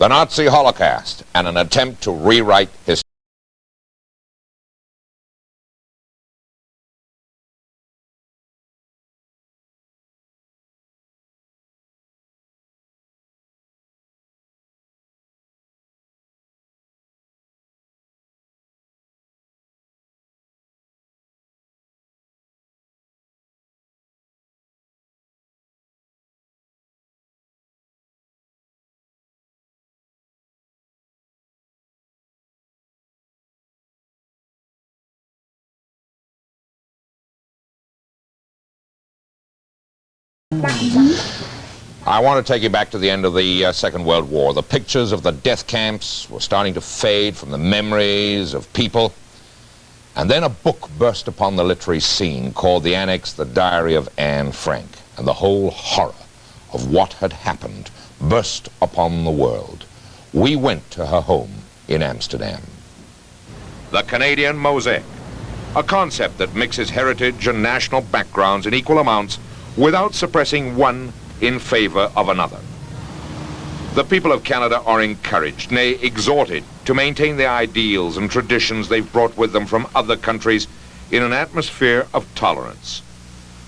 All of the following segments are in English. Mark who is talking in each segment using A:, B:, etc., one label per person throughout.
A: the Nazi Holocaust, and an attempt to rewrite history. I want to take you back to the end of the Second World War. The pictures of the death camps were starting to fade from the memories of people. And then a book burst upon the literary scene called the Annex, The Diary of Anne Frank. And the whole horror of what had happened burst upon the world. We went to her home in Amsterdam. The Canadian Mosaic, a concept that mixes heritage and national backgrounds in equal amounts without suppressing one in favor of another. The people of Canada are encouraged, nay exhorted, to maintain the ideals and traditions they've brought with them from other countries in an atmosphere of tolerance.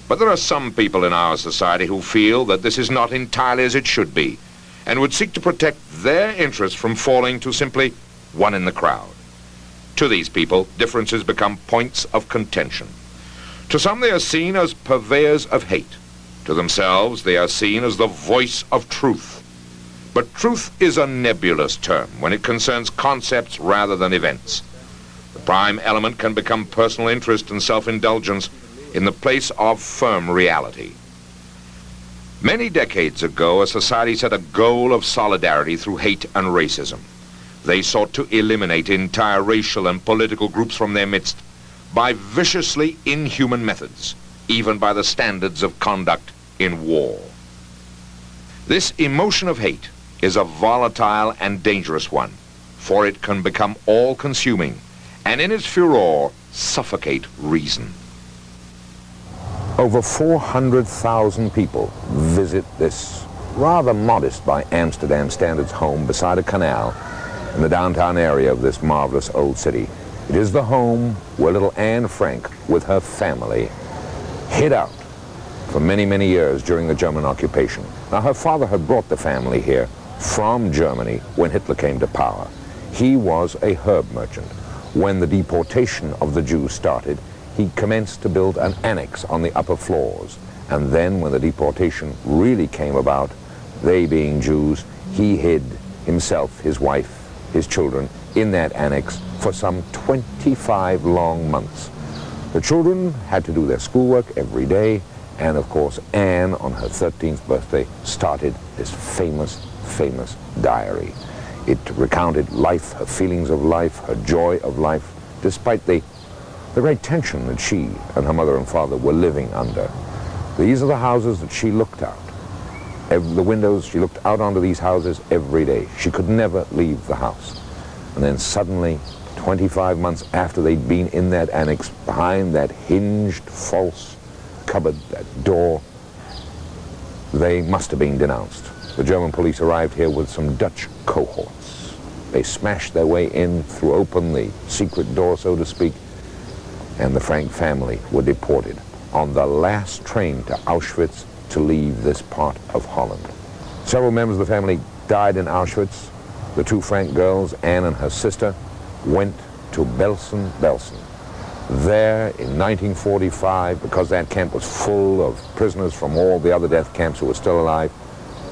A: But there are some people in our society who feel that this is not entirely as it should be, and would seek to protect their interests from falling to simply one in the crowd. To these people, differences become points of contention. To some, they are seen as purveyors of hate. To themselves, they are seen as the voice of truth. But truth is a nebulous term when it concerns concepts rather than events. The prime element can become personal interest and self-indulgence in the place of firm reality. Many decades ago, a society set a goal of solidarity through hate and racism. They sought to eliminate entire racial and political groups from their midst by viciously inhuman methods, even by the standards of conduct in war. This emotion of hate is a volatile and dangerous one, for it can become all-consuming, and in its furor, suffocate reason. Over 400,000 people visit this rather modest by Amsterdam standards home beside a canal in the downtown area of this marvelous old city. It is the home where little Anne Frank, with her family, hid out for many, many years during the German occupation. Now, her father had brought the family here from Germany when Hitler came to power. He was a herb merchant. When the deportation of the Jews started, he commenced to build an annex on the upper floors. And then when the deportation really came about, they being Jews, he hid himself, his wife, his children in that annex for some 25 long months. The children had to do their schoolwork every day, and of course Anne, on her 13th birthday, started this famous diary. It recounted life, her feelings of life, her joy of life, despite the great tension that she and her mother and father were living under. These are the houses that she looked out. The windows, she looked out onto these houses every day. She could never leave the house. And then suddenly, 25 months after they'd been in that annex, behind that hinged, false cupboard, that door, they must have been denounced. The German police arrived here with some Dutch cohorts. They smashed their way in, threw open the secret door, so to speak, and the Frank family were deported on the last train to Auschwitz to leave this part of Holland. Several members of the family died in Auschwitz. The two Frank girls, Anne and her sister, went to Belsen. There in 1945, because that camp was full of prisoners from all the other death camps who were still alive,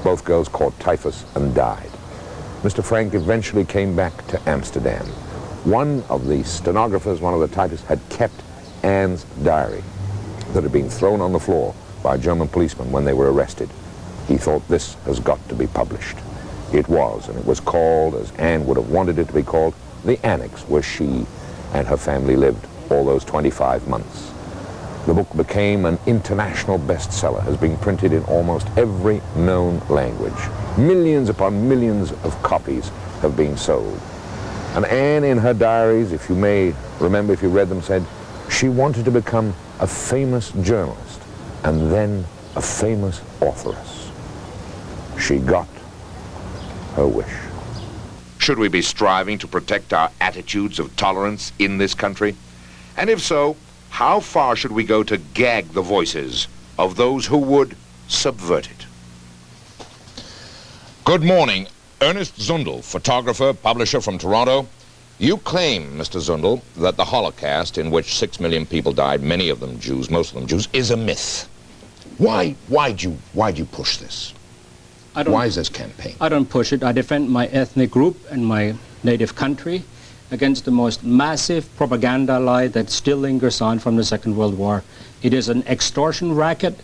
A: both girls caught typhus and died. Mr. Frank eventually came back to Amsterdam. One of the stenographers, one of the typists, had kept Anne's diary that had been thrown on the floor by German policemen when they were arrested. He thought, this has got to be published. It was, and it was called, as Anne would have wanted it to be called, the Annex, where she and her family lived all those 25 months. The book became an international bestseller, has been printed in almost every known language. Millions upon millions of copies have been sold. And Anne, in her diaries, if you may remember, if you read them, said she wanted to become a famous journalist and then a famous authoress. She got her wish. Should we be striving to protect our attitudes of tolerance in this country? And if so, how far should we go to gag the voices of those who would subvert it? Good morning. Ernest Zundel, photographer, publisher from Toronto. You claim, Mr. Zundel, that the Holocaust, in which 6 million people died, many of them Jews, most of them Jews, is a myth. Why'd you push this? Why is this campaign?
B: I don't push it. I defend my ethnic group and my native country against the most massive propaganda lie that still lingers on from the Second World War. It is an extortion racket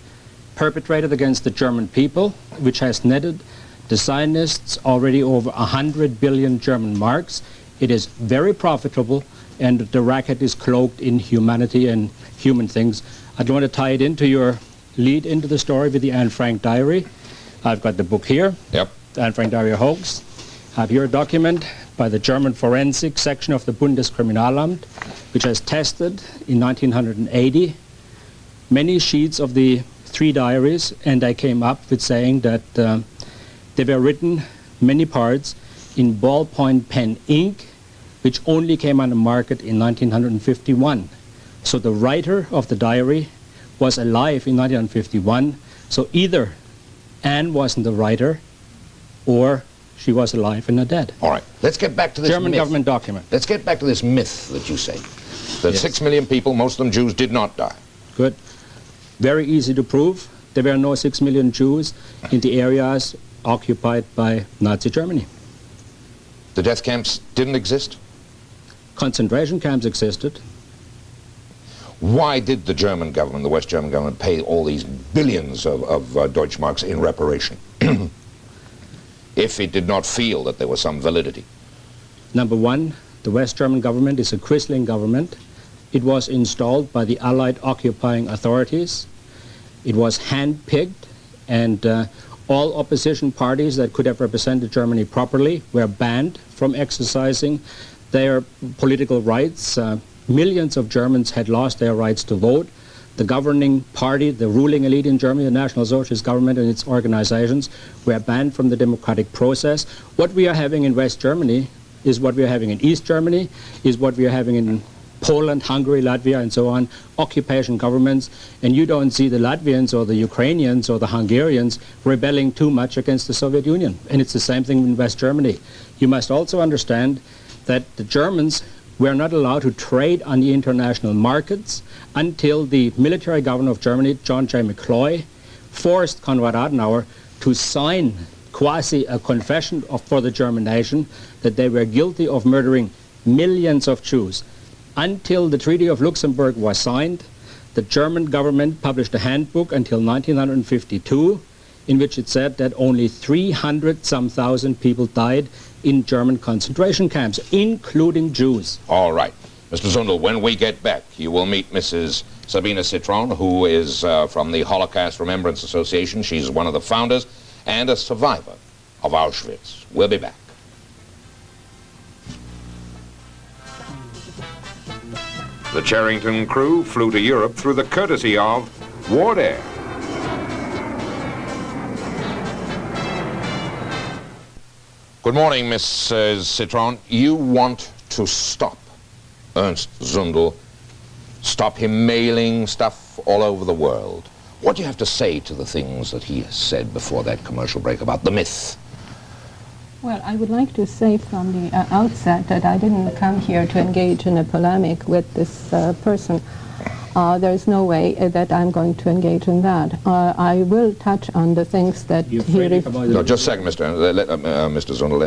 B: perpetrated against the German people, which has netted the Zionists already over 100 billion German marks. It is very profitable, and the racket is cloaked in humanity and human things. I'd want to tie it into your lead into the story with the Anne Frank diary. I've got the book here. Yep. The Anne Frank diary hoax. I have here a document by the German forensic section of the Bundeskriminalamt, which has tested in 1980 many sheets of the 3 diaries, and I came up with saying that they were written, many parts, in ballpoint pen ink, which only came on the market in 1951. So the writer of the diary was alive in 1951, so either Anne wasn't the writer, or she was alive and not dead.
A: All right, let's get back to this
B: German
A: myth.
B: Government document.
A: Let's get back to this myth that you say, that 6 million people, most of them Jews, did not die.
B: Good. Very easy to prove. There were no 6 million Jews in the areas occupied by Nazi Germany.
A: The death camps didn't exist?
B: Concentration camps existed.
A: Why did the German government, the West German government, pay all these billions of Deutschmarks in reparation if it did not feel that there was some validity?
B: Number one, the West German government is a Quisling government. It was installed by the Allied occupying authorities. It was hand-picked, and all opposition parties that could have represented Germany properly were banned from exercising their political rights. Millions of Germans had lost their rights to vote. The governing party, the ruling elite in Germany, the National Socialist government and its organizations, were banned from the democratic process. What we are having in West Germany is what we are having in East Germany, is what we are having in Poland, Hungary, Latvia, and so on, occupation governments, and you don't see the Latvians or the Ukrainians or the Hungarians rebelling too much against the Soviet Union. And it's the same thing in West Germany. You must also understand that the Germans were not allowed to trade on the international markets until the military governor of Germany, John J. McCloy, forced Konrad Adenauer to sign quasi a confession for the German nation that they were guilty of murdering millions of Jews. Until the Treaty of Luxembourg was signed, the German government published a handbook until 1952 in which it said that only 300-some thousand people died in German concentration camps, including Jews.
A: All right. Mr. Zundel, when we get back, you will meet Mrs. Sabina Citron, who is from the Holocaust Remembrance Association. She's one of the founders and a survivor of Auschwitz. We'll be back. The Charrington crew flew to Europe through the courtesy of Ward Air. Good morning, Mrs. Citron. You want to stop Ernst Zundel, stop him mailing stuff all over the world. What do you have to say to the things that he has said before that commercial break about the myth?
C: Well, I would like to say from the outset that I didn't come here to engage in a polemic with this person. There is no way that I'm going to engage in that. I will touch on the things that he
A: No, just a second, Mr. Zundel,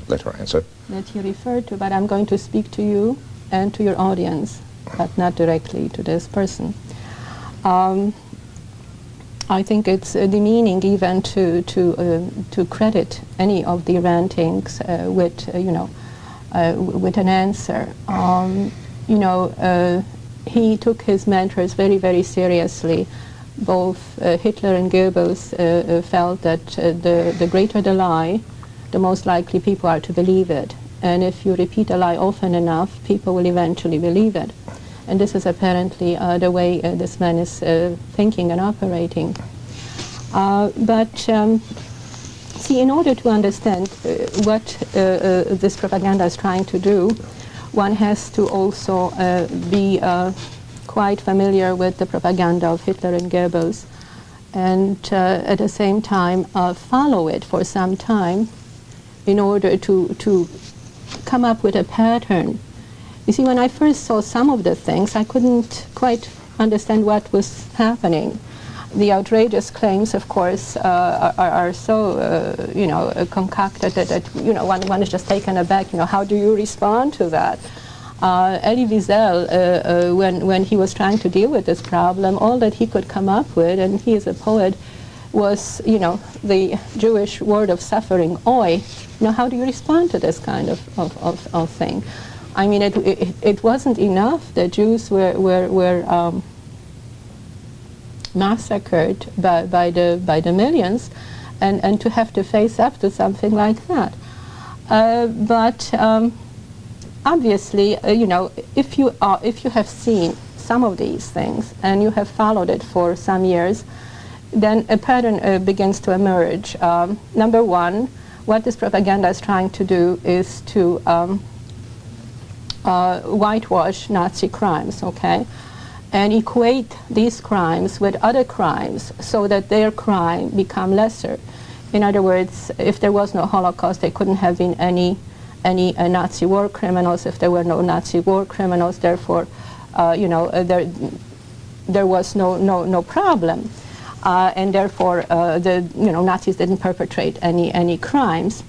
A: let her answer.
C: That he referred to, but I'm going to speak to you and to your audience, but not directly to this person. I think it's demeaning even to credit any of the rantings with with an answer. He took his mentors very, very seriously. Both Hitler and Goebbels felt that the greater the lie, the most likely people are to believe it. And if you repeat a lie often enough, people will eventually believe it. And this is apparently the way this man is thinking and operating. see, in order to understand what this propaganda is trying to do, one has to also be quite familiar with the propaganda of Hitler and Goebbels, and at the same time follow it for some time in order to come up with a pattern. You see, when I first saw some of the things, I couldn't quite understand what was happening. The outrageous claims, of course, are so, you know, concocted that you know, one is just taken aback. You know, how do you respond to that? Elie Wiesel, when he was trying to deal with this problem, all that he could come up with, and he is a poet, was, you know, the Jewish word of suffering, oi. You know, how do you respond to this kind of thing? I mean, it wasn't enough that Jews were massacred by the millions, and to have to face up to something like that. But obviously, you know, if you have seen some of these things and you have followed it for some years, then a pattern begins to emerge. Number one, what this propaganda is trying to do is to whitewash Nazi crimes, okay, and equate these crimes with other crimes so that their crime become lesser. In other words, if there was no Holocaust, there couldn't have been any Nazi war criminals. If there were no Nazi war criminals, therefore, you know, there was no problem, and therefore the Nazis didn't perpetrate any crimes.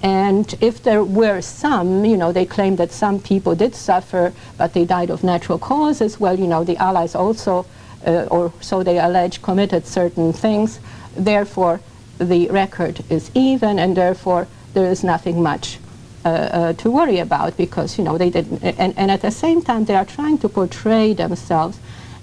C: And if there were some, you know, they claimed that some people did suffer, but they died of natural causes. Well, you know, the Allies also, or so they allege, committed certain things. Therefore, the record is even, and therefore there is nothing much to worry about, because, you know, they didn't. And at the same time, they are trying to portray themselves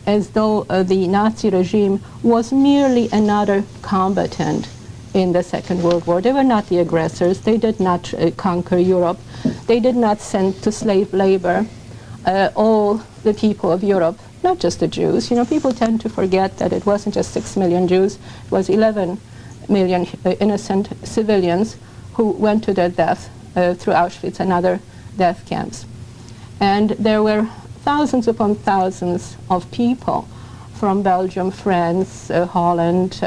C: as though the Nazi regime was merely another combatant in the Second World War. They were not the aggressors. They did not conquer Europe. They did not send to slave labor all the people of Europe, not just the Jews. You know, people tend to forget that it wasn't just 6 million Jews. It was 11 million innocent civilians who went to their death through Auschwitz and other death camps. And there were thousands upon thousands of people from Belgium, France, Holland,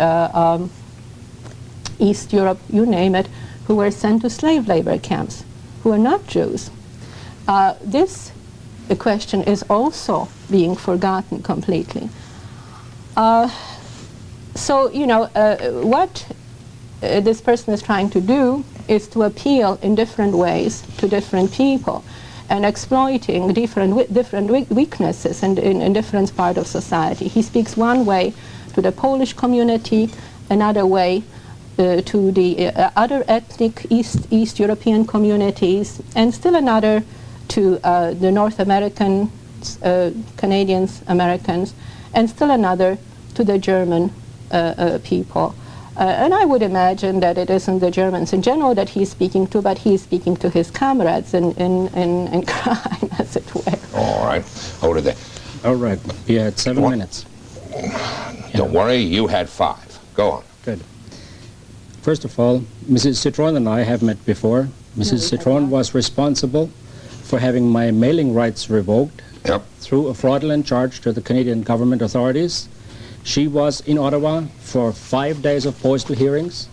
C: East Europe, you name it, who were sent to slave labor camps, who were not Jews. This question is also being forgotten completely. So, you know, what this person is trying to do is to appeal in different ways to different people, and exploiting different weaknesses in different parts of society. He speaks one way to the Polish community, another way to the other ethnic East European communities, and still another to the North Americans, Canadians, Americans, and still another to the German people. And I would imagine that it isn't the Germans in general that he's speaking to, but he's speaking to his comrades in crime, as it were.
A: All right. Hold it there.
B: All right. You had 7 minutes.
A: Don't worry, you had 5. Go on.
B: Good. First of all, Mrs. Citron and I have met before. Mrs. Citron was responsible for having my mailing rights revoked through a fraudulent charge to the Canadian government authorities. She was in Ottawa for 5 days of postal hearings.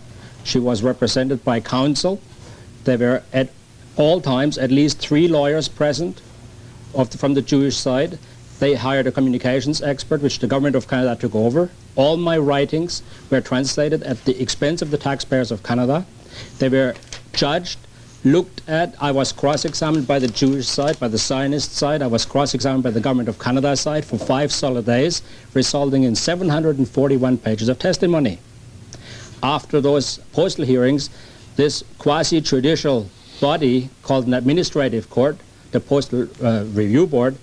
B: She was represented by counsel. There were at all times at least 3 lawyers present from the Jewish side. They hired a communications expert, which the government of Canada took over. All my writings were translated at the expense of the taxpayers of Canada. They were judged, looked at. I was cross-examined by the Jewish side, by the Zionist side. I was cross-examined by the government of Canada side for 5 solid days, resulting in 741 pages of testimony. After those postal hearings, this quasi-judicial body called an administrative court, the Postal Review Board,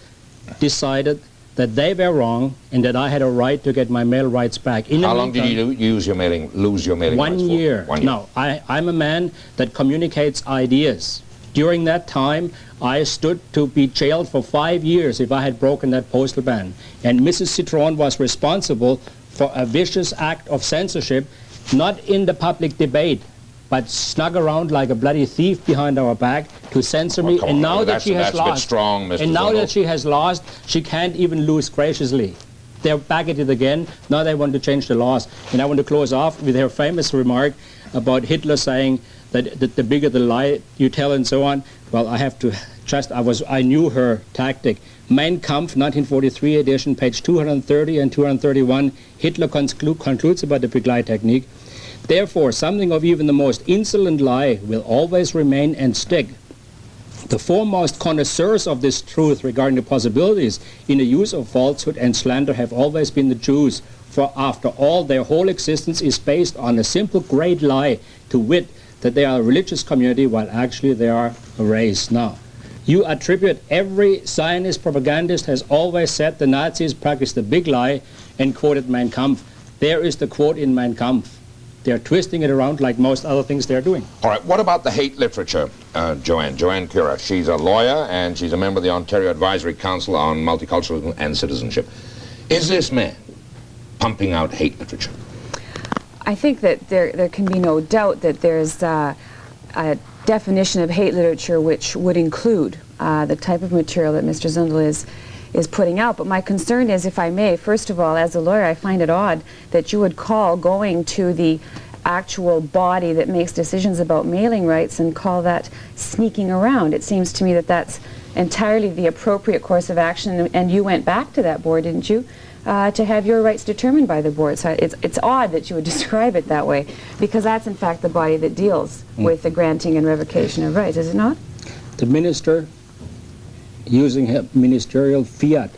B: decided that they were wrong and that I had a right to get my mail rights back.
A: How long did you lose your mailing rights for?
B: 1 year.
A: 1 year.
B: No, I'm a man that communicates ideas. During that time, I stood to be jailed for 5 years if I had broken that postal ban. And Mrs. Citron was responsible for a vicious act of censorship, not in the public debate, but snuck around like a bloody thief behind our back to censor me. And now that she has lost,
A: that's a bit strong, Mr.
B: and now
A: Zundel.
B: that she has lost, she can't even lose graciously. They're back at it again. Now they want to change the laws. And I want to close off with her famous remark about Hitler saying that the bigger the lie you tell and so on. Well, I have to just, I knew her tactic. Mein Kampf, 1943 edition, page 230 and 231, Hitler concludes about the big lie technique. Therefore, something of even the most insolent lie will always remain and stick. The foremost connoisseurs of this truth regarding the possibilities in the use of falsehood and slander have always been the Jews, for after all their whole existence is based on a simple great lie, to wit, that they are a religious community while actually they are a race. Now, you attribute, every Zionist propagandist has always said the Nazis practiced the big lie and quoted Mein Kampf. There is the quote in Mein Kampf. They're twisting it around like most other things they're doing.
A: All right, what about the hate literature, Joanne Cura? She's a lawyer and she's a member of the Ontario Advisory Council on Multiculturalism and Citizenship. Is this man pumping out hate literature?
D: I think that there can be no doubt that there's a definition of hate literature which would include the type of material that Mr. Zundel is putting out. But my concern is, if I may, first of all, as a lawyer, I find it odd that you would call going to the actual body that makes decisions about mailing rights and call that sneaking around. It seems to me that that's entirely the appropriate course of action, and you went back to that board, didn't you, to have your rights determined by the board. So it's odd that you would describe it that way, because that's in fact the body that deals with the granting and revocation of rights, is it not?
B: The minister, using her ministerial fiat,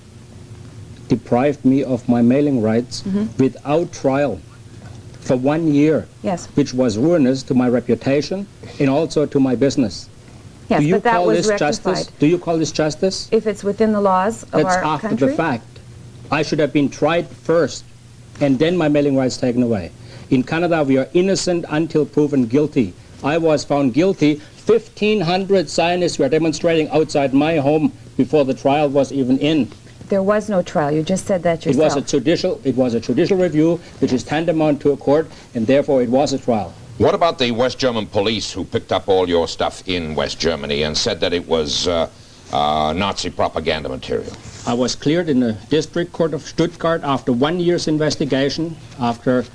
B: deprived me of my mailing rights without trial for 1 year,
D: Yes.
B: which was ruinous to my reputation and also to my business.
D: Yes,
B: Do you
D: but that
B: call
D: was
B: this
D: rectified.
B: justice? Do you call this justice?
D: If it's within the laws of
B: That's
D: our
B: after
D: country?
B: the fact. I should have been tried first and then my mailing rights taken away. In Canada, we are innocent until proven guilty. I was found guilty. 1,500 Zionists were demonstrating outside my home before the trial was even in.
D: There was no trial. You just said that
B: It
D: yourself.
B: was a judicial review, which is tantamount to a court, and therefore it was a trial.
A: What about the West German police who picked up all your stuff in West Germany and said that it was Nazi propaganda material?
B: I was cleared in the District Court of Stuttgart after 1 year's investigation, after,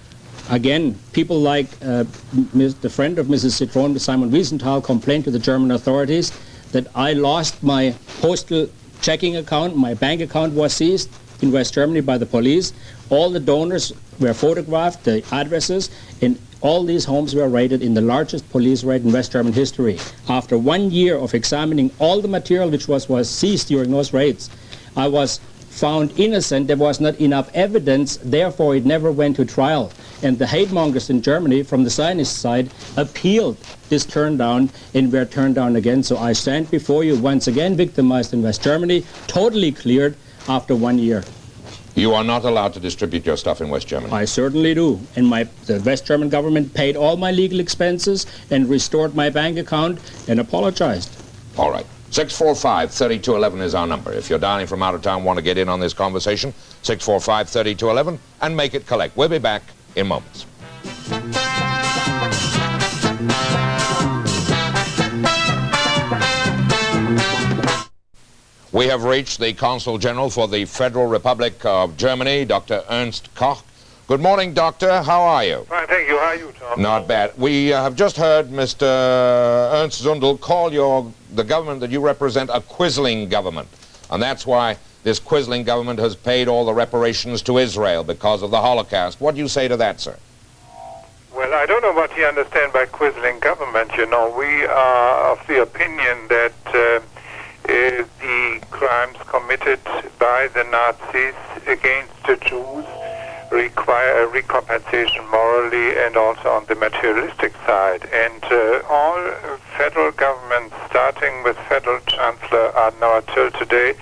B: again, people like the friend of Mrs. Citron, Simon Wiesenthal, complained to the German authorities that I lost my postal checking account. My bank account was seized in West Germany by the police. All the donors were photographed, the addresses, and all these homes were raided in the largest police raid in West German history. After 1 year of examining all the material which was seized during those raids, I was found innocent. There was not enough evidence, therefore it never went to trial. And the hate mongers in Germany from the Zionist side appealed this turn down and were turned down again. So I stand before you once again victimized in West Germany, totally cleared after 1 year.
A: You are not allowed to distribute your stuff in West Germany.
B: I certainly do. And the West German government paid all my legal expenses and restored my bank account and apologized.
A: All right. 645-3211 is our number. If you're dialing from out of town, want to get in on this conversation, 645-3211, and make it collect. We'll be back in moments. We have reached the Consul General for the Federal Republic of Germany, Dr. Ernst Koch. Good morning, Doctor. How are you?
E: Fine, thank you. How are you, Tom?
A: Not bad. We have just heard Mr. Ernst Zundel call the government that you represent a quisling government. And that's why this quisling government has paid all the reparations to Israel because of the Holocaust. What do you say to that, sir?
E: Well, I don't know what you understand by quisling government. You know, we are of the opinion that the crimes committed by the Nazis against the Jews require a recompensation morally and also on the materialistic side. And all federal governments, starting with Federal Chancellor Adenauer till today,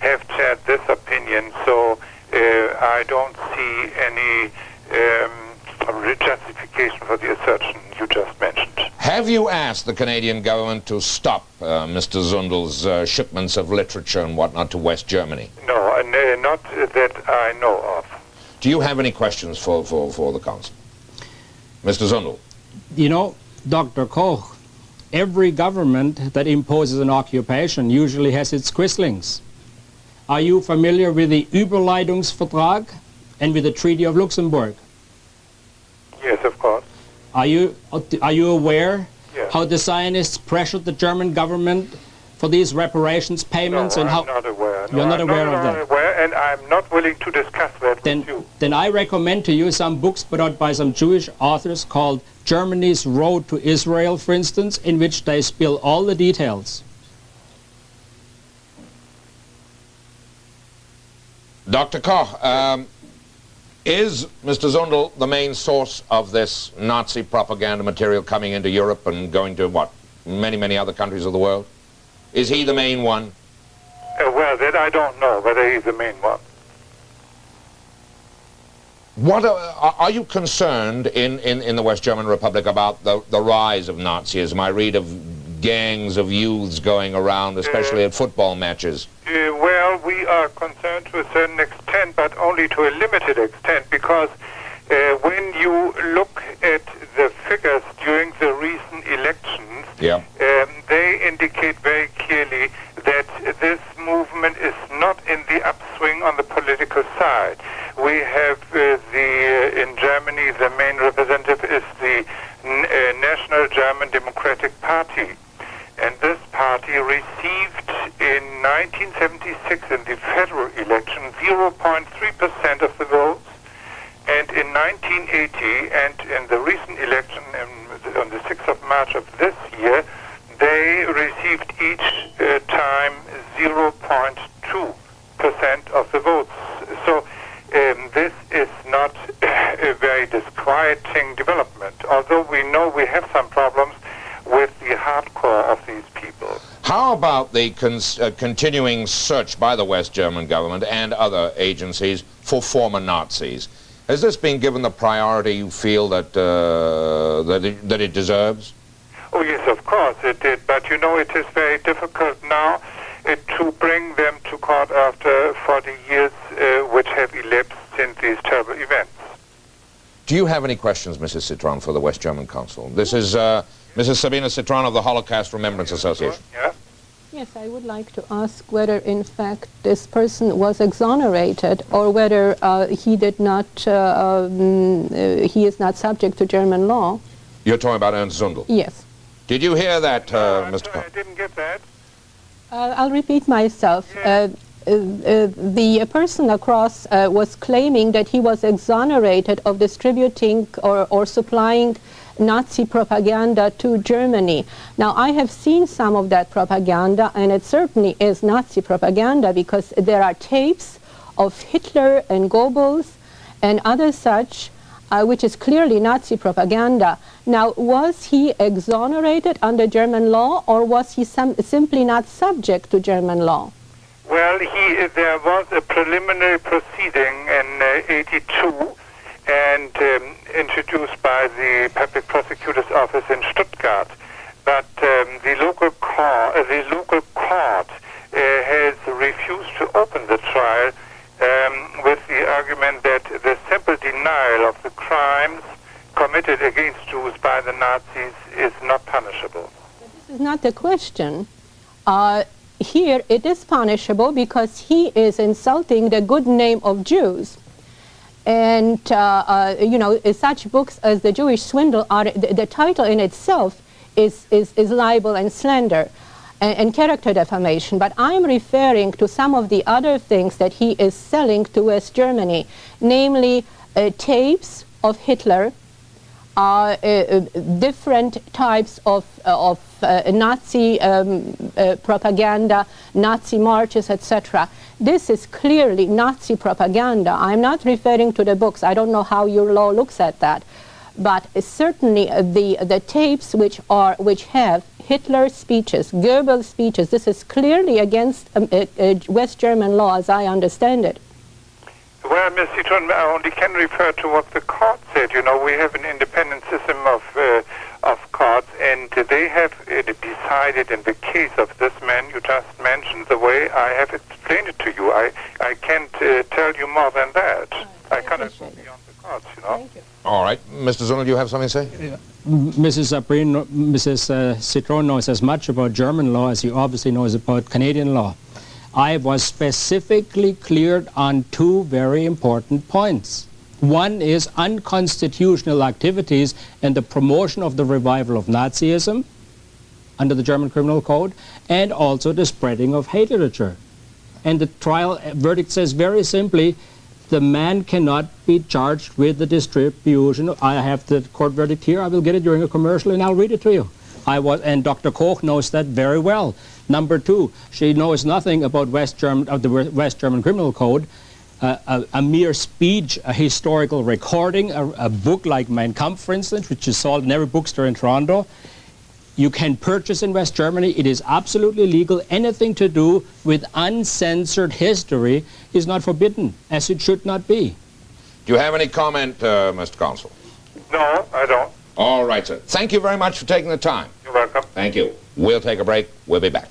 E: have shared this opinion. So I don't see any justification for the assertion you just mentioned.
A: Have you asked the Canadian government to stop Mr. Zundel's shipments of literature and whatnot to West Germany?
E: No, not that I know of.
A: Do you have any questions for the Council? Mr. Zundel.
B: You know, Dr. Koch, every government that imposes an occupation usually has its quislings. Are you familiar with the Überleitungsvertrag and with the Treaty of Luxembourg?
E: Yes, of course.
B: Are you aware
E: Yes.
B: how the Zionists pressured the German government for these reparations payments?
E: No,
B: and
E: I'm
B: how
E: not aware. No,
B: You're not
E: I'm
B: aware
E: not
B: of that?
E: aware, and I'm not willing to discuss that with you.
B: Then I recommend to you some books put out by some Jewish authors called Germany's Road to Israel, for instance, in which they spill all the details.
A: Dr. Koch, is Mr. Zundel the main source of this Nazi propaganda material coming into Europe and going to, what, many other countries of the world? Is he the main one?
E: Well, that I don't know whether he's the main one.
A: What are you concerned in the West German Republic about the rise of Nazism? I read of gangs of youths going around, especially at football matches.
E: Well, we are concerned to a certain extent, but only to a limited extent, because when you look at the figures during the recent elections,
A: Yeah.
E: they indicate very clearly that this movement is not in the upswing on the political side. We have in Germany, the main representative is the National German Democratic Party. And this party received in 1976 in the federal election 0.3% of the votes. And in 1980 and in the recent election on the 6th of March of this year, they received each time 0.2% of the votes. So this is not a very disquieting development, although we know we have some problems with the hardcore of these people.
A: How about the continuing search by the West German government and other agencies for former Nazis? Has this been given the priority you feel that that it deserves?
E: Oh yes, of course it did, but you know it is very difficult now to bring them to court after 40 years which have elapsed since these terrible events.
A: Do you have any questions, Mrs. Citron, for the West German consul? This is Mrs. Sabina Citron of the Holocaust Remembrance Association.
E: Yeah.
C: Yes, I would like to ask whether, in fact, this person was exonerated, or whether he did not. He is not subject to German law.
A: You're talking about Ernst Zundel.
C: Yes.
A: Did you hear that, Mr.
E: Sorry, I
A: Koch?
E: didn't get that.
C: I'll repeat myself. The person across was claiming that he was exonerated of distributing or supplying Nazi propaganda to Germany. Now, I have seen some of that propaganda, and it certainly is Nazi propaganda, because there are tapes of Hitler and Goebbels and other such, which is clearly Nazi propaganda. Now, was he exonerated under German law, or was he simply not subject to German law?
E: Well, there was a preliminary proceeding in '82, and introduced by the Public Prosecutor's Office in Stuttgart. But the local court has refused to open the trial with the argument that the simple denial of the crimes committed against Jews by the Nazis is not punishable.
C: This is not the question. Here it is punishable because he is insulting the good name of Jews. And, you know, such books as The Jewish Swindle, the title in itself is libel and slander and character defamation. But I'm referring to some of the other things that he is selling to West Germany, namely tapes of Hitler, different types of Nazi propaganda, Nazi marches, etc. This is clearly Nazi propaganda. I'm not referring to the books. I don't know how your law looks at that. But certainly the tapes which have Hitler's speeches, Goebbels' speeches, this is clearly against West German law as I understand it.
E: Well, Ms. Citron, I only can refer to what the court said. You know, we have an independent system of courts, and they have decided in the case of this man you just mentioned the way I have explained it to you. I can't tell you more than that. I cannot go beyond the courts, you know.
C: Thank you.
A: All All right. Mr. Zundel, do you have something to say?
B: Mrs. Citron knows as much about German law as he obviously knows about Canadian law. I was specifically cleared on two very important points. One is unconstitutional activities and the promotion of the revival of Nazism under the German Criminal Code, and also the spreading of hate literature. And the trial verdict says very simply, the man cannot be charged with the distribution. I have the court verdict here. I will get it during a commercial and I'll read it to you. And Dr. Koch knows that very well. Number two, she knows nothing about the West German Criminal Code. A mere speech, a historical recording, a book like Mein Kampf, for instance, which is sold in every bookstore in Toronto, you can purchase in West Germany. It is absolutely legal. Anything to do with uncensored history is not forbidden, as it should not be.
A: Do you have any comment, Mr. Consul?
E: No, I don't.
A: All right, sir. Thank you very much for taking the time.
E: You're welcome.
A: Thank you. We'll take a break. We'll be back.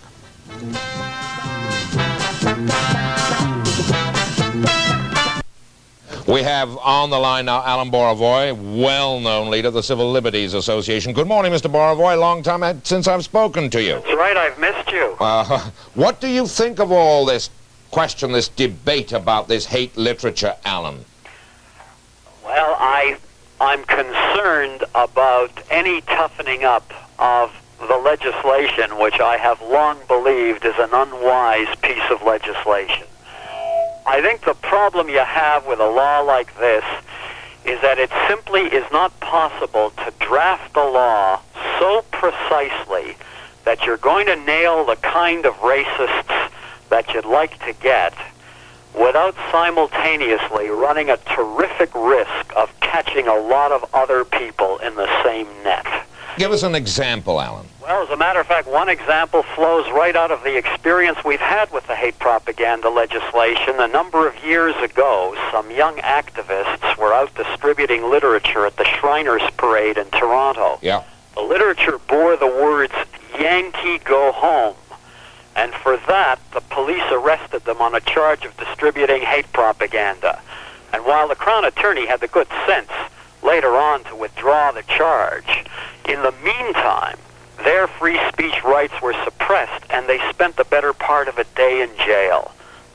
A: We have on the line now Alan Borovoy, well-known leader of the Civil Liberties Association. Good morning, Mr. Borovoy. Long time since I've spoken to you.
F: That's right, I've missed you.
A: What do you think of all this question, this debate about this hate literature, Alan?
F: Well, I'm concerned about any toughening up of the legislation, which I have long believed is an unwise piece of legislation. I think the problem you have with a law like this is that it simply is not possible to draft a law so precisely that you're going to nail the kind of racists that you'd like to get without simultaneously running a terrific risk of catching a lot of other people in the same net.
A: Give us an example, Alan.
F: Well, as a matter of fact, one example flows right out of the experience we've had with the hate propaganda legislation. A number of years ago, some young activists were out distributing literature at the Shriners Parade in Toronto.
A: Yeah.
F: The literature bore the words, "Yankee, go home." And for that, the police arrested them on a charge of distributing hate propaganda. And while the Crown Attorney had the good sense later on to withdraw the charge, in the meantime, their free speech rights were suppressed and they spent the better part of a day in jail.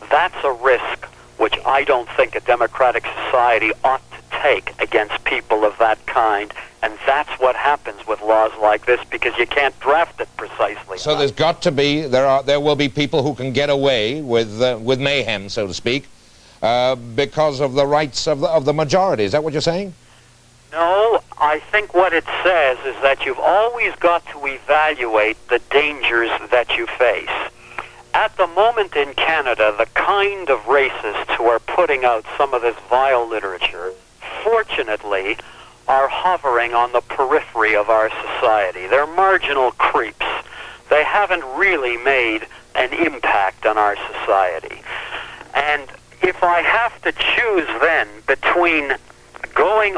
F: That's a risk which I don't think a democratic society ought to take against people of that kind. And that's what happens with laws like this, because you can't draft it precisely.
A: So there's got to be, there will be people who can get away with mayhem, so to speak, because of the rights of the majority. Is that what you're saying?
F: No, I think what it says is that you've always got to evaluate the dangers that you face. At the moment in Canada, the kind of racists who are putting out some of this vile literature, fortunately, are hovering on the periphery of our society. They're marginal creeps. They haven't really made an impact on our society. And if I have to choose then between going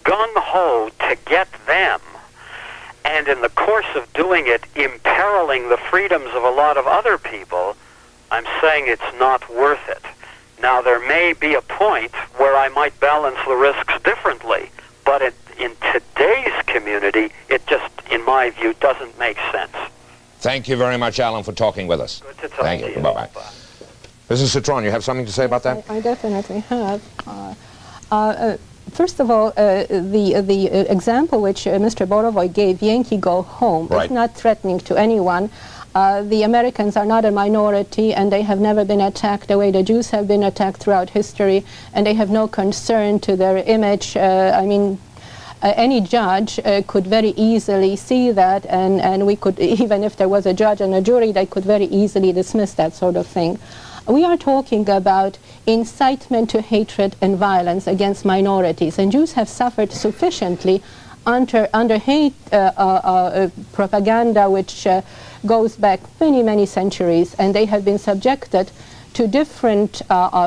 F: gung-ho to get them, and in the course of doing it, imperiling the freedoms of a lot of other people, I'm saying it's not worth it. Now, there may be a point where I might balance the risks differently, but in today's community, it just, in my view, doesn't make sense.
A: Thank you very much, Alan, for talking with us.
F: Good to talk to you.
A: Bye-bye. Mrs. Citron, you have something to say about that?
C: I definitely have. First of all, the example which Mr. Borovoy gave, Yankee Go Home,
A: right,
C: is not threatening to anyone. The Americans are not a minority, and they have never been attacked the way the Jews have been attacked throughout history, and they have no concern to their image. I mean, any judge could very easily see that, and we could, even if there was a judge and a jury, they could very easily dismiss that sort of thing. We are talking about incitement to hatred and violence against minorities, and Jews have suffered sufficiently under hate propaganda, which goes back many, many centuries, and they have been subjected to different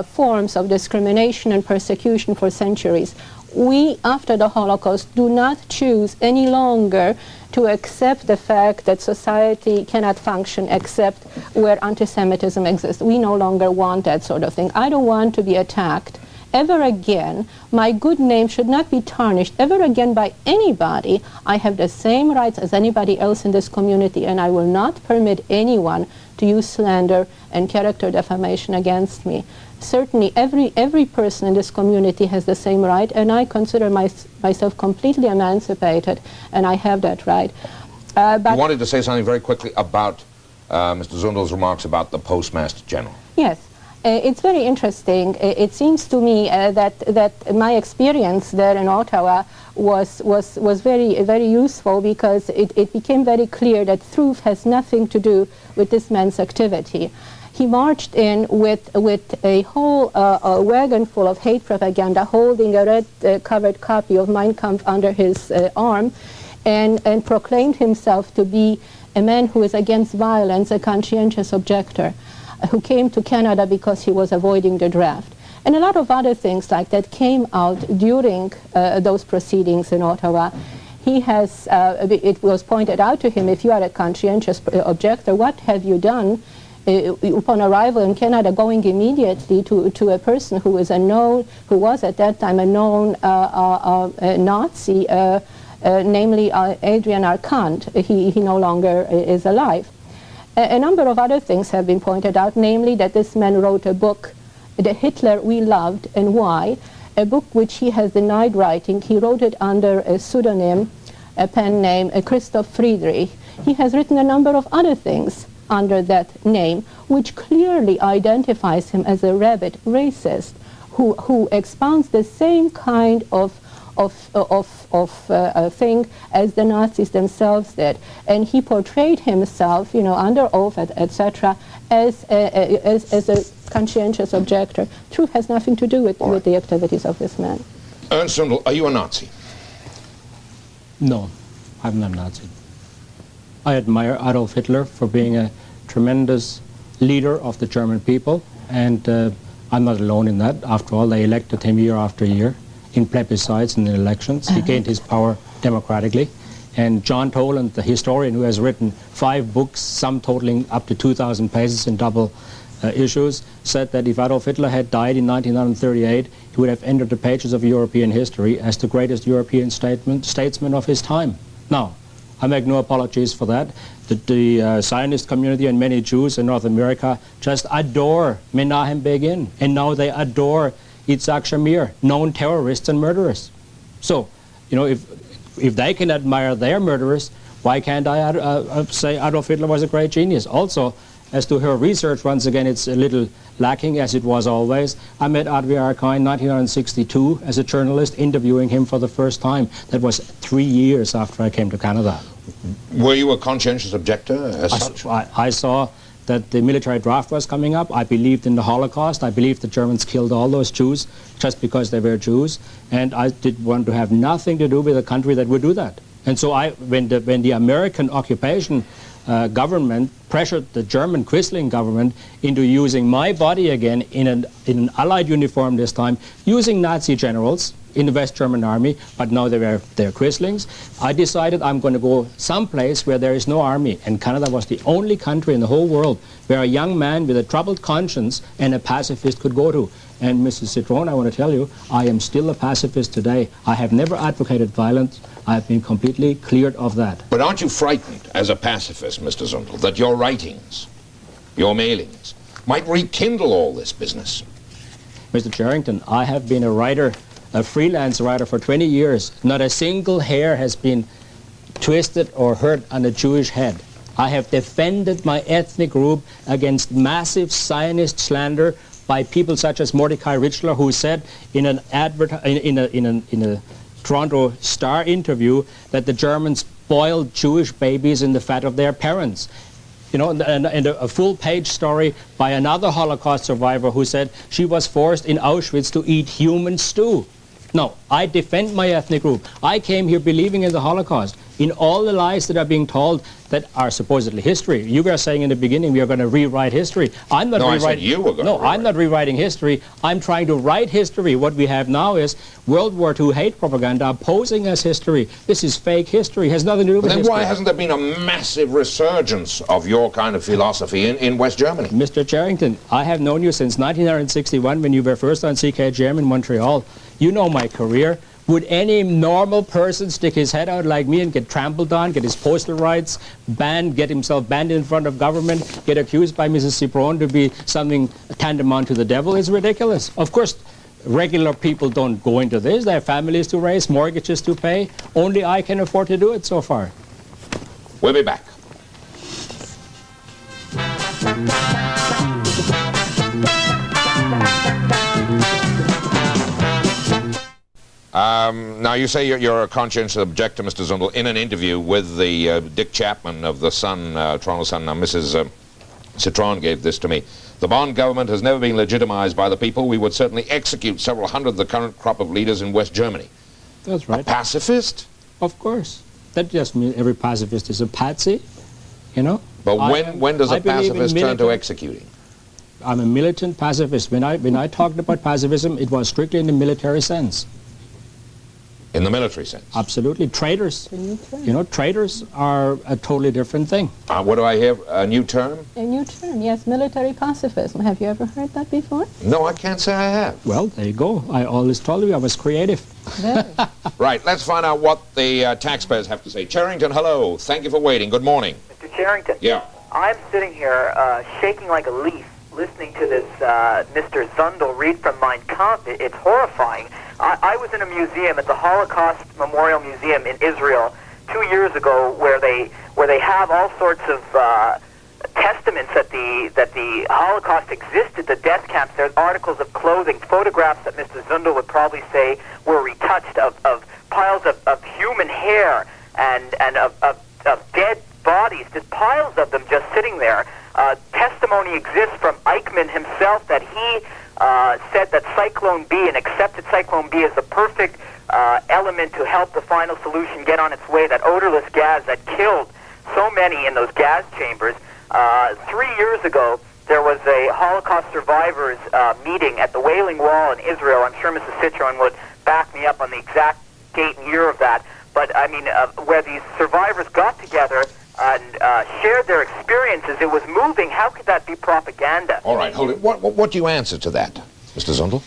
C: forms of discrimination and persecution for centuries. We, after the Holocaust, do not choose any longer to accept the fact that society cannot function except where anti-Semitism exists. We no longer want that sort of thing. I don't want to be attacked ever again, my good name should not be tarnished ever again by anybody. I have the same rights as anybody else in this community, and I will not permit anyone to use slander and character defamation against me. Certainly, every person in this community has the same right, and I consider myself completely emancipated, and I have that right.
A: But you wanted to say something very quickly about Mr. Zundel's remarks about the Postmaster General.
C: Yes. It's very interesting. It seems to me that my experience there in Ottawa was very useful, because it became very clear that truth has nothing to do with this man's activity. He marched in with a whole wagon full of hate propaganda, holding a red covered copy of Mein Kampf under his arm, and proclaimed himself to be a man who is against violence, a conscientious objector, who came to Canada because he was avoiding the draft. And a lot of other things like that came out during those proceedings in Ottawa. He has, it was pointed out to him, if you are a conscientious objector, what have you done upon arrival in Canada, going immediately to a person who is who was at that time a known Nazi, namely Adrian Arcand. He no longer is alive. A number of other things have been pointed out, namely that this man wrote a book, The Hitler We Loved and Why, a book which he has denied writing. He wrote it under a pseudonym, a pen name, Christoph Friedrich. He has written a number of other things under that name, which clearly identifies him as a rabid racist who expounds the same kind of thing as the Nazis themselves did. And he portrayed himself, under oath, etc., as a conscientious objector. Truth has nothing to do with the activities of this man.
A: Ernst Zundel, are you a Nazi?
B: No, I'm not a Nazi. I admire Adolf Hitler for being a tremendous leader of the German people, and I'm not alone in that. After all, they elected him year after year in plebiscites and in elections. He gained his power democratically. And John Toland, the historian who has written 5 books, some totaling up to 2,000 pages in double issues, said that if Adolf Hitler had died in 1938, he would have entered the pages of European history as the greatest European statesman of his time. Now, I make no apologies for that. The Zionist community and many Jews in North America just adore Menachem Begin, and now they adore Yitzhak Shamir, known terrorists and murderers. So, if they can admire their murderers, why can't I say Adolf Hitler was a great genius? Also, as to her research, once again, it's a little lacking, as it was always. I met Advi Arkain in 1962 as a journalist, interviewing him for the first time. That was 3 years after I came to Canada.
A: Were you a conscientious objector as such?
B: I saw that the military draft was coming up. I believed in the Holocaust. I believed the Germans killed all those Jews just because they were Jews. And I did want to have nothing to do with a country that would do that. And so when the American occupation government pressured the German Quisling government into using my body again in an Allied uniform this time, using Nazi generals in the West German army, but now they're Quislings, I decided I'm going to go someplace where there is no army. And Canada was the only country in the whole world where a young man with a troubled conscience and a pacifist could go to. And Mrs. Citron, I want to tell you, I am still a pacifist today. I have never advocated violence. I have been completely cleared of that.
A: But aren't you frightened as a pacifist, Mr. Zundel, that your writings, your mailings, might rekindle all this business?
B: Mr. Charrington, I have been a writer, a freelance writer for 20 years. Not a single hair has been twisted or hurt on a Jewish head. I have defended my ethnic group against massive Zionist slander by people such as Mordecai Richler, who said in a Toronto Star interview that the Germans boiled Jewish babies in the fat of their parents. And a full-page story by another Holocaust survivor who said she was forced in Auschwitz to eat human stew. No, I defend my ethnic group. I came here believing in the Holocaust. in all the lies that are being told that are supposedly history. You were saying in the beginning we are going to rewrite history. I'm not
A: I said you were going to rewrite.
B: I'm not rewriting history. I'm trying to write history. What we have now is World War II hate propaganda posing as history. This is fake history. It has nothing to do with
A: Then
B: history.
A: why hasn't there been a massive resurgence of your kind of philosophy in West Germany?
B: Mr. Charrington, I have known you since 1961 when you were first on CKGM in Montreal. You know my career. Would any normal person stick his head out like me and get trampled on, get his postal rights banned, get himself banned in front of government, get accused by Mrs. Cipron to be something tantamount to the devil? It's ridiculous. Of course, regular people don't go into this. They have families to raise, mortgages to pay. Only I can afford to do it so far.
A: We'll be back. Now, you say you're a conscientious objector, Mr. Zundel, in an interview with the Dick Chapman of the Sun, Toronto Sun. Now, Mrs. Citron gave this to me. The Bond government has never been legitimized by the people. We would certainly execute several hundred of the current crop of leaders in West Germany.
B: That's right.
A: A pacifist?
B: Of course. That just means every pacifist is a patsy, you know?
A: But when does a pacifist turn to executing?
B: I'm a militant pacifist. When I talked about pacifism, it was strictly in the military sense.
A: In the military sense?
B: Absolutely. Traitors. You know, traitors are a totally different thing.
A: What do I hear? A new term?
C: A new term, yes, military pacifism. Have you ever heard that before?
A: No, I can't say I have.
B: Well, there you go. I always told you I was creative.
C: Very.
A: Right, let's find out what the taxpayers have to say. Charrington, hello. Thank you for waiting. Good morning.
G: Mr. Charrington.
A: Yeah.
G: I'm sitting here shaking like a leaf listening to this Mr. Zundel read from Mein Kampf. It's horrifying. I was in a museum at the Holocaust Memorial Museum in Israel 2 years ago where they have all sorts of testaments that the Holocaust existed, the death camps. There's articles of clothing, photographs that Mr. Zundel would probably say were retouched of piles of human hair and of dead bodies, just piles of them just sitting there. Testimony exists from Eichmann himself that he said that Cyclone B, and accepted Cyclone B as the perfect element to help the final solution get on its way, that odorless gas that killed so many in those gas chambers. 3 years ago, there was a Holocaust survivors meeting at the Wailing Wall in Israel. I'm sure Mrs. Citron would back me up on the exact date and year of that. But, I mean, where these survivors got together and shared their experiences, it was moving. How could that be propaganda?
A: All right, hold it. What do you answer to that, Mr. Zundel?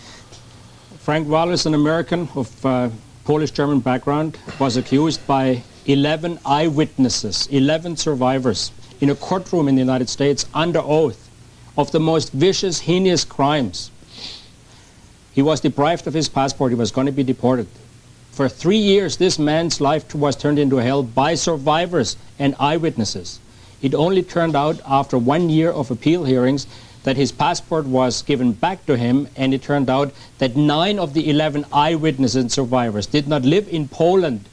B: Frank Wallace, an American of Polish-German background, was accused by 11 eyewitnesses, 11 survivors, in a courtroom in the United States under oath of the most vicious, heinous crimes. He was deprived of his passport. He was going to be deported. For 3 years, this man's life was turned into hell by survivors and eyewitnesses. It only turned out after 1 year of appeal hearings that his passport was given back to him, and it turned out that 9 of the 11 eyewitnesses and survivors did not live in Poland,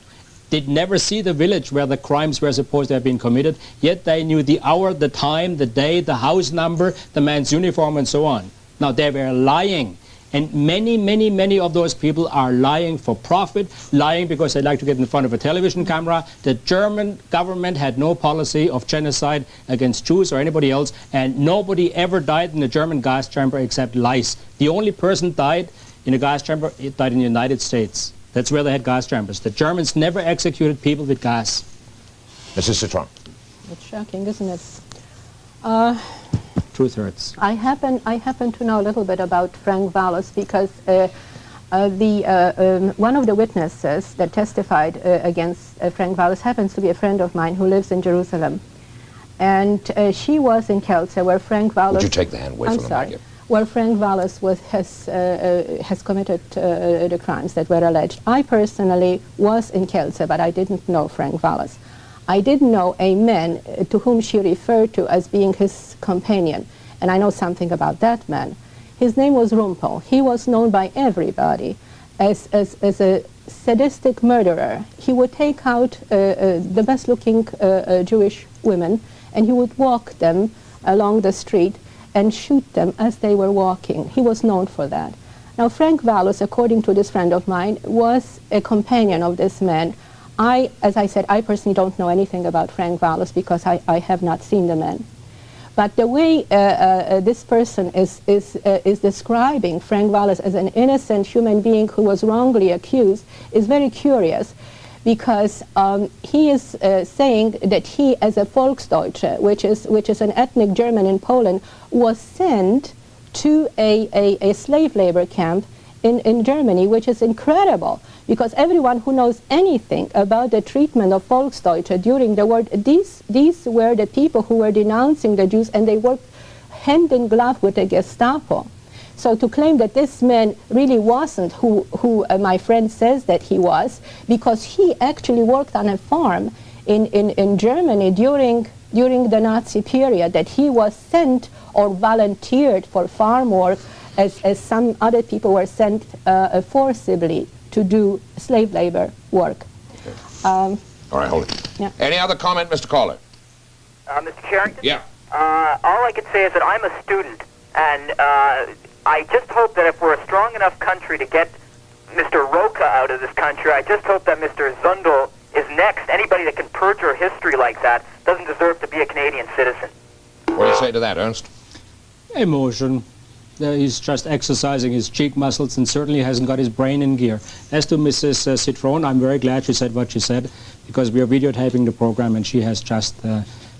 B: did never see the village where the crimes were supposed to have been committed, yet they knew the hour, the time, the day, the house number, the man's uniform, and so on. Now, they were lying. And many, many, many of those people are lying for profit, lying because they like to get in front of a television camera. The German government had no policy of genocide against Jews or anybody else, and nobody ever died in a German gas chamber except lice. The only person died in a gas chamber, it died in the United States. That's where they had gas chambers. The Germans never executed people with gas.
A: Mrs. Citron.
C: It's shocking, isn't it?
B: Truth hurts.
C: I happen to know a little bit about Frank Wallace because one of the witnesses that testified against Frank Wallace happens to be a friend of mine who lives in Jerusalem. And she was in Kielce where Frank Wallace...
A: Would you take the hand away from the mic?
C: Where Frank Wallace has committed the crimes that were alleged. I personally was in Kielce, but I didn't know Frank Wallace. I did know a man to whom she referred to as being his companion, and I know something about that man. His name was Rumpel. He was known by everybody as a sadistic murderer. He would take out the best-looking Jewish women, and he would walk them along the street and shoot them as they were walking. He was known for that. Now, Frank Wallace, according to this friend of mine, was a companion of this man. As I said, I personally don't know anything about Frank Wallis because I have not seen the man. But the way this person is describing Frank Wallis as an innocent human being who was wrongly accused is very curious, because he is saying that he, as a Volksdeutsche, which is an ethnic German in Poland, was sent to a slave labor camp in Germany, which is incredible, because everyone who knows anything about the treatment of Volksdeutsche during the war, these were the people who were denouncing the Jews, and they worked hand in glove with the Gestapo. So to claim that this man really wasn't who my friend says that he was, because he actually worked on a farm in Germany during the Nazi period, that he was sent or volunteered for farm work as some other people were sent forcibly to do slave labor work.
A: Okay. All right, hold it.
C: Yeah.
A: Any other comment, Mr. Caller?
G: Mr. Charrington?
A: Yeah.
G: All I can say is that I'm a student, and I just hope that if we're a strong enough country to get Mr. Roca out of this country, I just hope that Mr. Zundel is next. Anybody that can perjure history like that doesn't deserve to be a Canadian citizen.
A: What do you say to that, Ernst?
B: Emotion. He's just exercising his cheek muscles and certainly hasn't got his brain in gear. As to Mrs. Citron, I'm very glad she said what she said, because we are videotaping the program and she has just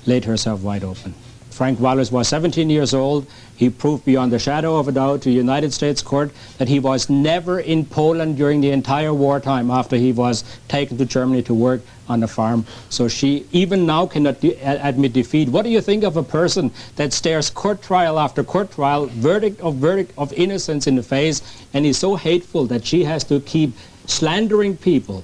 B: laid herself wide open. Frank Wallis was 17 years old. He proved beyond a shadow of a doubt to the United States court that he was never in Poland during the entire wartime after he was taken to Germany to work on the farm. So she even now cannot admit defeat. What do you think of a person that stares court trial after court trial, verdict of innocence in the face, and is so hateful that she has to keep slandering people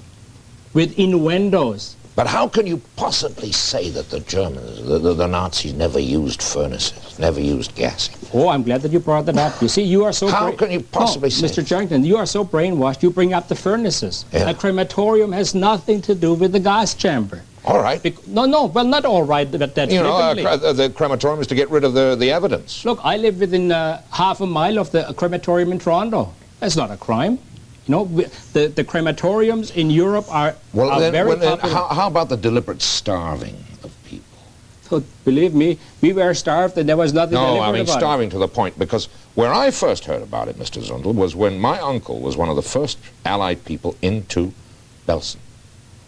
B: with innuendos?
A: But how can you possibly say that the Germans, the Nazis, never used furnaces, never used gassing?
B: Oh, I'm glad that you brought that up. You see, you are so...
A: How can you possibly say...
B: Mr. Charrington, you are so brainwashed, you bring up the furnaces.
A: Yeah.
B: A crematorium has nothing to do with the gas chamber.
A: All right.
B: No, well, not all right, but that's
A: you know, the crematorium is to get rid of the evidence.
B: Look, I live within half a mile of the crematorium in Toronto. That's not a crime. You know, the crematoriums in Europe are very popular.
A: How about the deliberate starving of people?
B: So, believe me, we were starved and there was nothing
A: No,
B: deliberate
A: I mean
B: about
A: starving to the point, because where I first heard about it, Mr. Zundel, was when my uncle was one of the first Allied people into Belsen.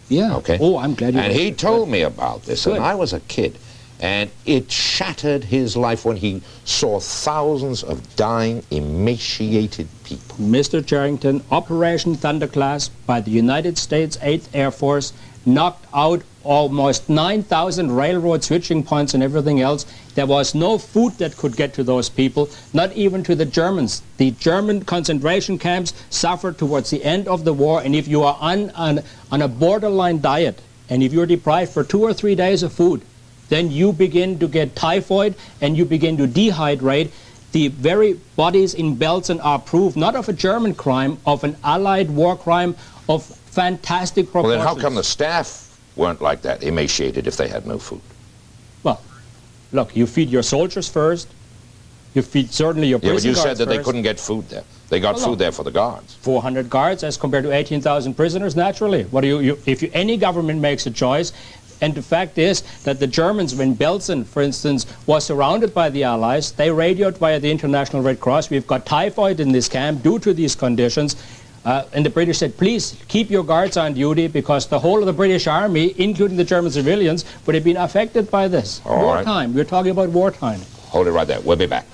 B: Yeah.
A: Okay.
B: Oh, I'm glad you...
A: And he told me about this,
B: Good.
A: and I was a kid. And it shattered his life when he saw thousands of dying, emaciated people.
B: Mr. Charrington, Operation Thunderclass by the United States 8th Air Force knocked out almost 9,000 railroad switching points and everything else. There was no food that could get to those people, not even to the Germans. The German concentration camps suffered towards the end of the war, and if you are on a borderline diet, and if you're deprived for 2 or 3 days of food, then you begin to get typhoid and you begin to dehydrate. The very bodies in Belsen are proof not of a German crime, of an Allied war crime of fantastic proportions.
A: Well, then how come the staff weren't like that, emaciated, if they had no food?
B: Well, look, you feed your soldiers first. You feed certainly your prison
A: guards. Yeah, but you said that
B: first.
A: they couldn't get food there. They got food there for the guards.
B: 400 guards as compared to 18,000 prisoners, naturally. What do if any government makes a choice? And the fact is that the Germans, when Belsen, for instance, was surrounded by the Allies, they radioed via the International Red Cross, we've got typhoid in this camp due to these conditions. And the British said, please keep your guards on duty, because the whole of the British Army, including the German civilians, would have been affected by this. Wartime. We're talking about wartime.
A: Hold it right there. We'll be back.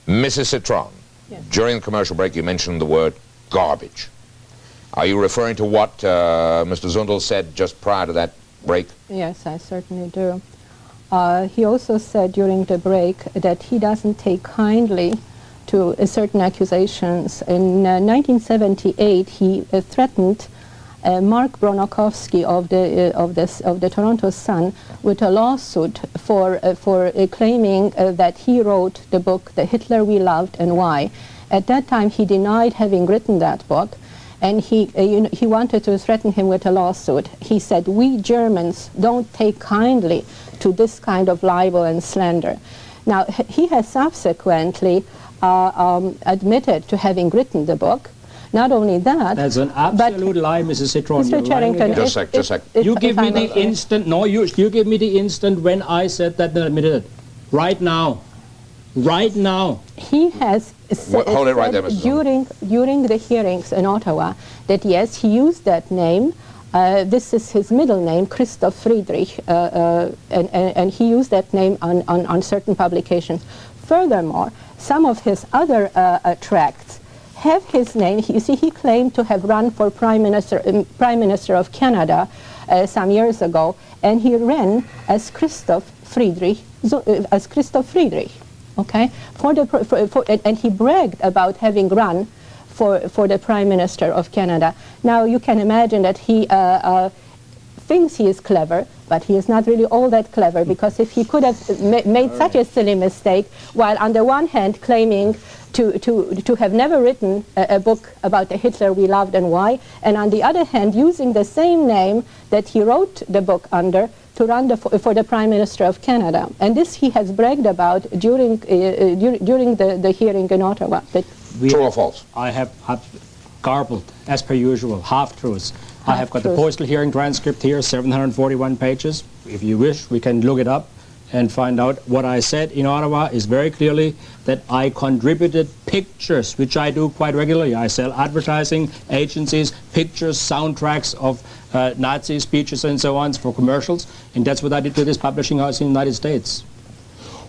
A: Mrs. Citron,
C: yes.
A: During the commercial break you mentioned the word garbage. Are you referring to what Mr. Zundel said just prior to that break?
C: Yes, I certainly do. He also said during the break that he doesn't take kindly to certain accusations. In 1978, he threatened Mark Bronakowski of the Toronto Sun with a lawsuit for claiming that he wrote the book "The Hitler We Loved and Why." At that time, he denied having written that book, and he wanted to threaten him with a lawsuit. He said, "We Germans don't take kindly to this kind of libel and slander." Now, he has subsequently admitted to having written the book. Not only that,
B: That's an absolute lie, Mrs. Citron.
C: Mr.
B: You're lying
C: Charrington,
B: again.
A: Just a sec.
B: You
C: if
B: give
C: I
B: me
C: may-
B: the instant. No, you give me the instant when I said that and admitted it. Right now. Right now.
C: He has
A: Hold it right there, Mr.
C: during the hearings in Ottawa that yes, he used that name. This is his middle name, Christoph Friedrich, and he used that name on certain publications. Furthermore, some of his other tracts have his name. You see, he claimed to have run for Prime Minister of Canada some years ago, and he ran as Christoph Friedrich. Okay, and he bragged about having run for the Prime Minister of Canada. Now you can imagine that he thinks he is clever, but he is not really all that clever, because if he could have made such a silly mistake, while on the one hand claiming to have never written a book about the Hitler we loved and why, and on the other hand using the same name that he wrote the book under to run for the Prime Minister of Canada. And this he has bragged about during the hearing in Ottawa.
A: True or false?
B: I have garbled, as per usual, half-truths. I have got the postal hearing transcript here, 741 pages. If you wish, we can look it up and find out. What I said in Ottawa is very clearly that I contributed pictures, which I do quite regularly. I sell advertising agencies, pictures, soundtracks of Nazi speeches and so on for commercials, and that's what I did to this publishing house in the United States.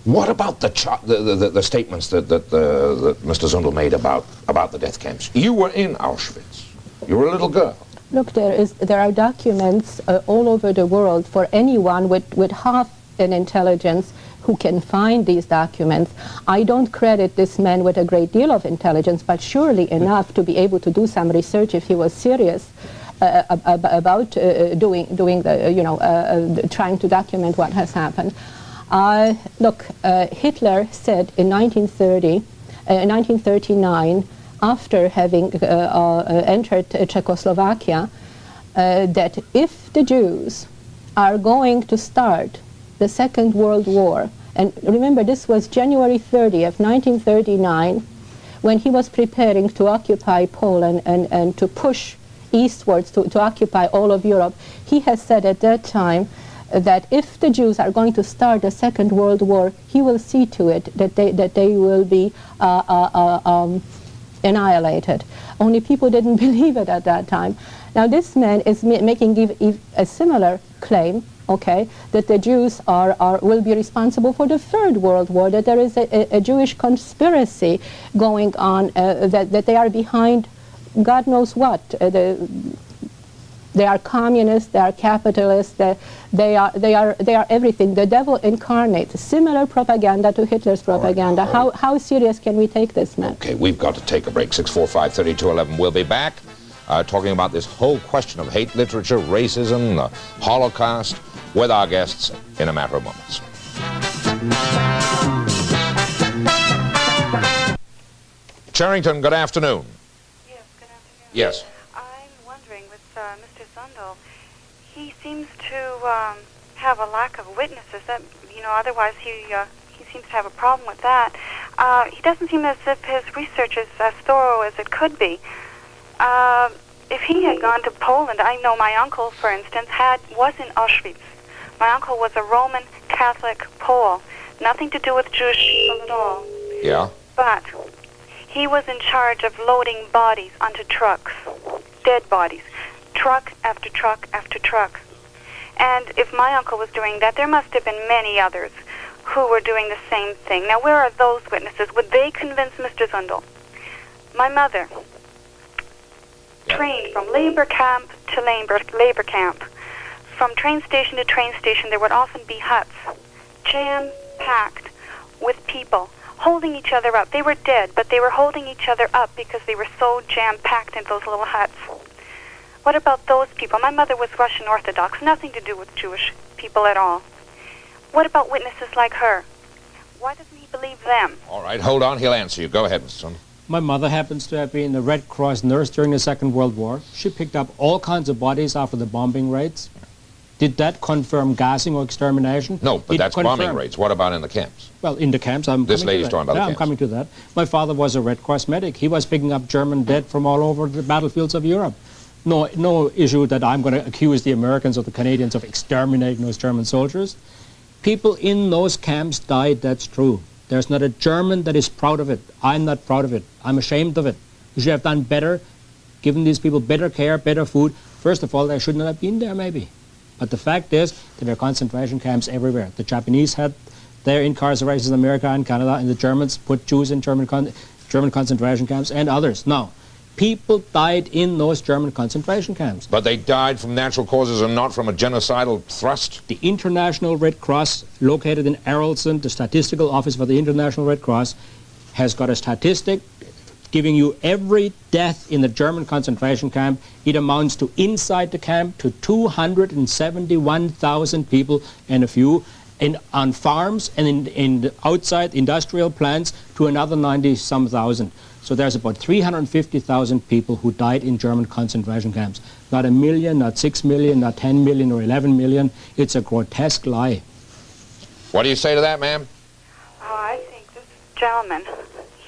A: What about the statements that Mr. Zundel made about the death camps? You were in Auschwitz. You were a little girl.
C: Look, there are documents all over the world for anyone with half an intelligence who can find these documents. I don't credit this man with a great deal of intelligence, but surely enough to be able to do some research if he was serious about trying to document what has happened. Look, Hitler said in 1939, after having entered Czechoslovakia, that if the Jews are going to start the Second World War, and remember this was January 30th, 1939, when he was preparing to occupy Poland and to push eastwards to occupy all of Europe, he has said at that time that if the Jews are going to start the Second World War, he will see to it that they will be annihilated. Only people didn't believe it at that time. Now this man is making a similar claim, okay, that the Jews will be responsible for the Third World War, that there is a Jewish conspiracy going on, that they are behind God knows what. They are communists, they are capitalists, they are everything. The devil incarnate. Similar propaganda to Hitler's propaganda.
A: All right.
C: How serious can we take this, man?
A: Okay, we've got to take a break. 645-3211. We'll be back talking about this whole question of hate literature, racism, the Holocaust, with our guests in a matter of moments. Charrington, good afternoon.
H: Yes, good afternoon.
A: Yes.
H: I'm wondering with Mr. Zundel, he seems to have a lack of witnesses. That otherwise he seems to have a problem with that. He doesn't seem as if his research is as thorough as it could be. If he had gone to Poland, I know my uncle, for instance, was in Auschwitz. My uncle was a Roman Catholic Pole, nothing to do with Jewish people at all.
A: Yeah.
H: But he was in charge of loading bodies onto trucks, dead bodies, truck after truck after truck. And if my uncle was doing that, there must have been many others who were doing the same thing. Now, where are those witnesses? Would they convince Mr. Zundel? My mother trained from labor camp to labor camp. From train station to train station, there would often be huts, jam-packed with people, holding each other up. They were dead, but they were holding each other up because they were so jam-packed in those little huts. What about those people? My mother was Russian Orthodox, nothing to do with Jewish people at all. What about witnesses like her? Why doesn't he believe them?
A: All right, hold on. He'll answer you. Go ahead, Mr. Zundel.
B: My mother happens to have been a Red Cross nurse during the Second World War. She picked up all kinds of bodies after the bombing raids. Did that confirm gassing or extermination?
A: No, but
B: It
A: that's bombing
B: confirmed.
A: rates. What about in the camps?
B: Well, in the camps,
A: This lady's talking about the
B: I'm
A: camps.
B: coming to that. My father was a Red Cross medic. He was picking up German dead from all over the battlefields of Europe. No issue that I'm going to accuse the Americans or the Canadians of exterminating those German soldiers. People in those camps died, that's true. There's not a German that is proud of it. I'm not proud of it. I'm ashamed of it. We should have done better, given these people better care, better food. First of all, they should not have been there, maybe. But the fact is, there were concentration camps everywhere. The Japanese had their incarcerations in America and Canada, and the Germans put Jews in German concentration camps and others. Now, people died in those German concentration camps.
A: But they died from natural causes and not from a genocidal thrust?
B: The International Red Cross, located in Arleston, the statistical office for the International Red Cross, has got a statistic giving you every death in the German concentration camp. It amounts to, inside the camp, to 271,000 people and a few, on farms and in outside industrial plants to another 90-some thousand. So there's about 350,000 people who died in German concentration camps. Not 1 million, not 6 million, not 10 million or 11 million. It's a grotesque lie.
A: What do you say to that, ma'am?
H: Oh, I think this gentleman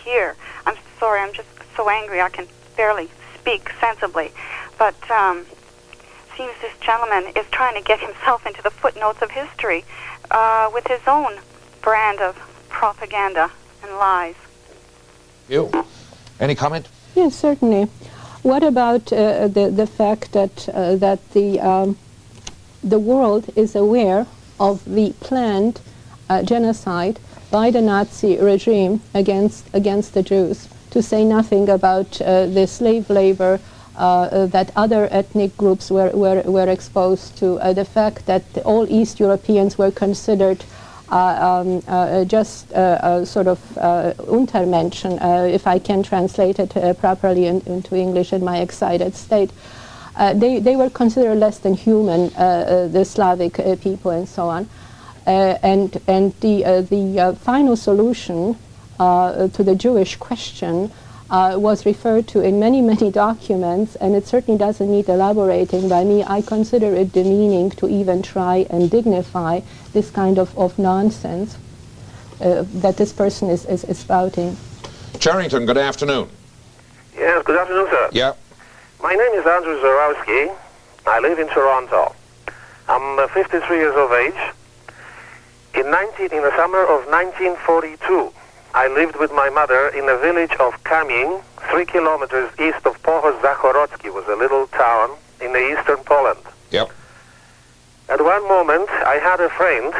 H: here, I'm sorry, I'm just so angry I can barely speak sensibly, but seems this gentleman is trying to get himself into the footnotes of history with his own brand of propaganda and lies.
A: You? Any comment?
C: Yes, certainly. What about the fact that the world is aware of the planned genocide by the Nazi regime against the Jews, to say nothing about the slave labor that other ethnic groups were exposed to, the fact that all East Europeans were considered just sort of Untermenschen, if I can translate it properly into English in my excited state. They were considered less than human, the Slavic people and so on. And the final solution to the Jewish question was referred to in many documents, and it certainly doesn't need elaborating by me. I consider it demeaning to even try and dignify this kind of nonsense that this person is spouting.
A: Charrington, good afternoon.
I: Yes, good afternoon, sir.
A: Yeah.
I: My name is Andrew Zarowski. I live in Toronto. I'm 53 years of age. In the summer of 1942, I lived with my mother in a village of Kamien, 3 kilometers east of Pohosz-Zachorodzki, was a little town in the eastern Poland.
A: Yep.
I: At one moment, I had a friend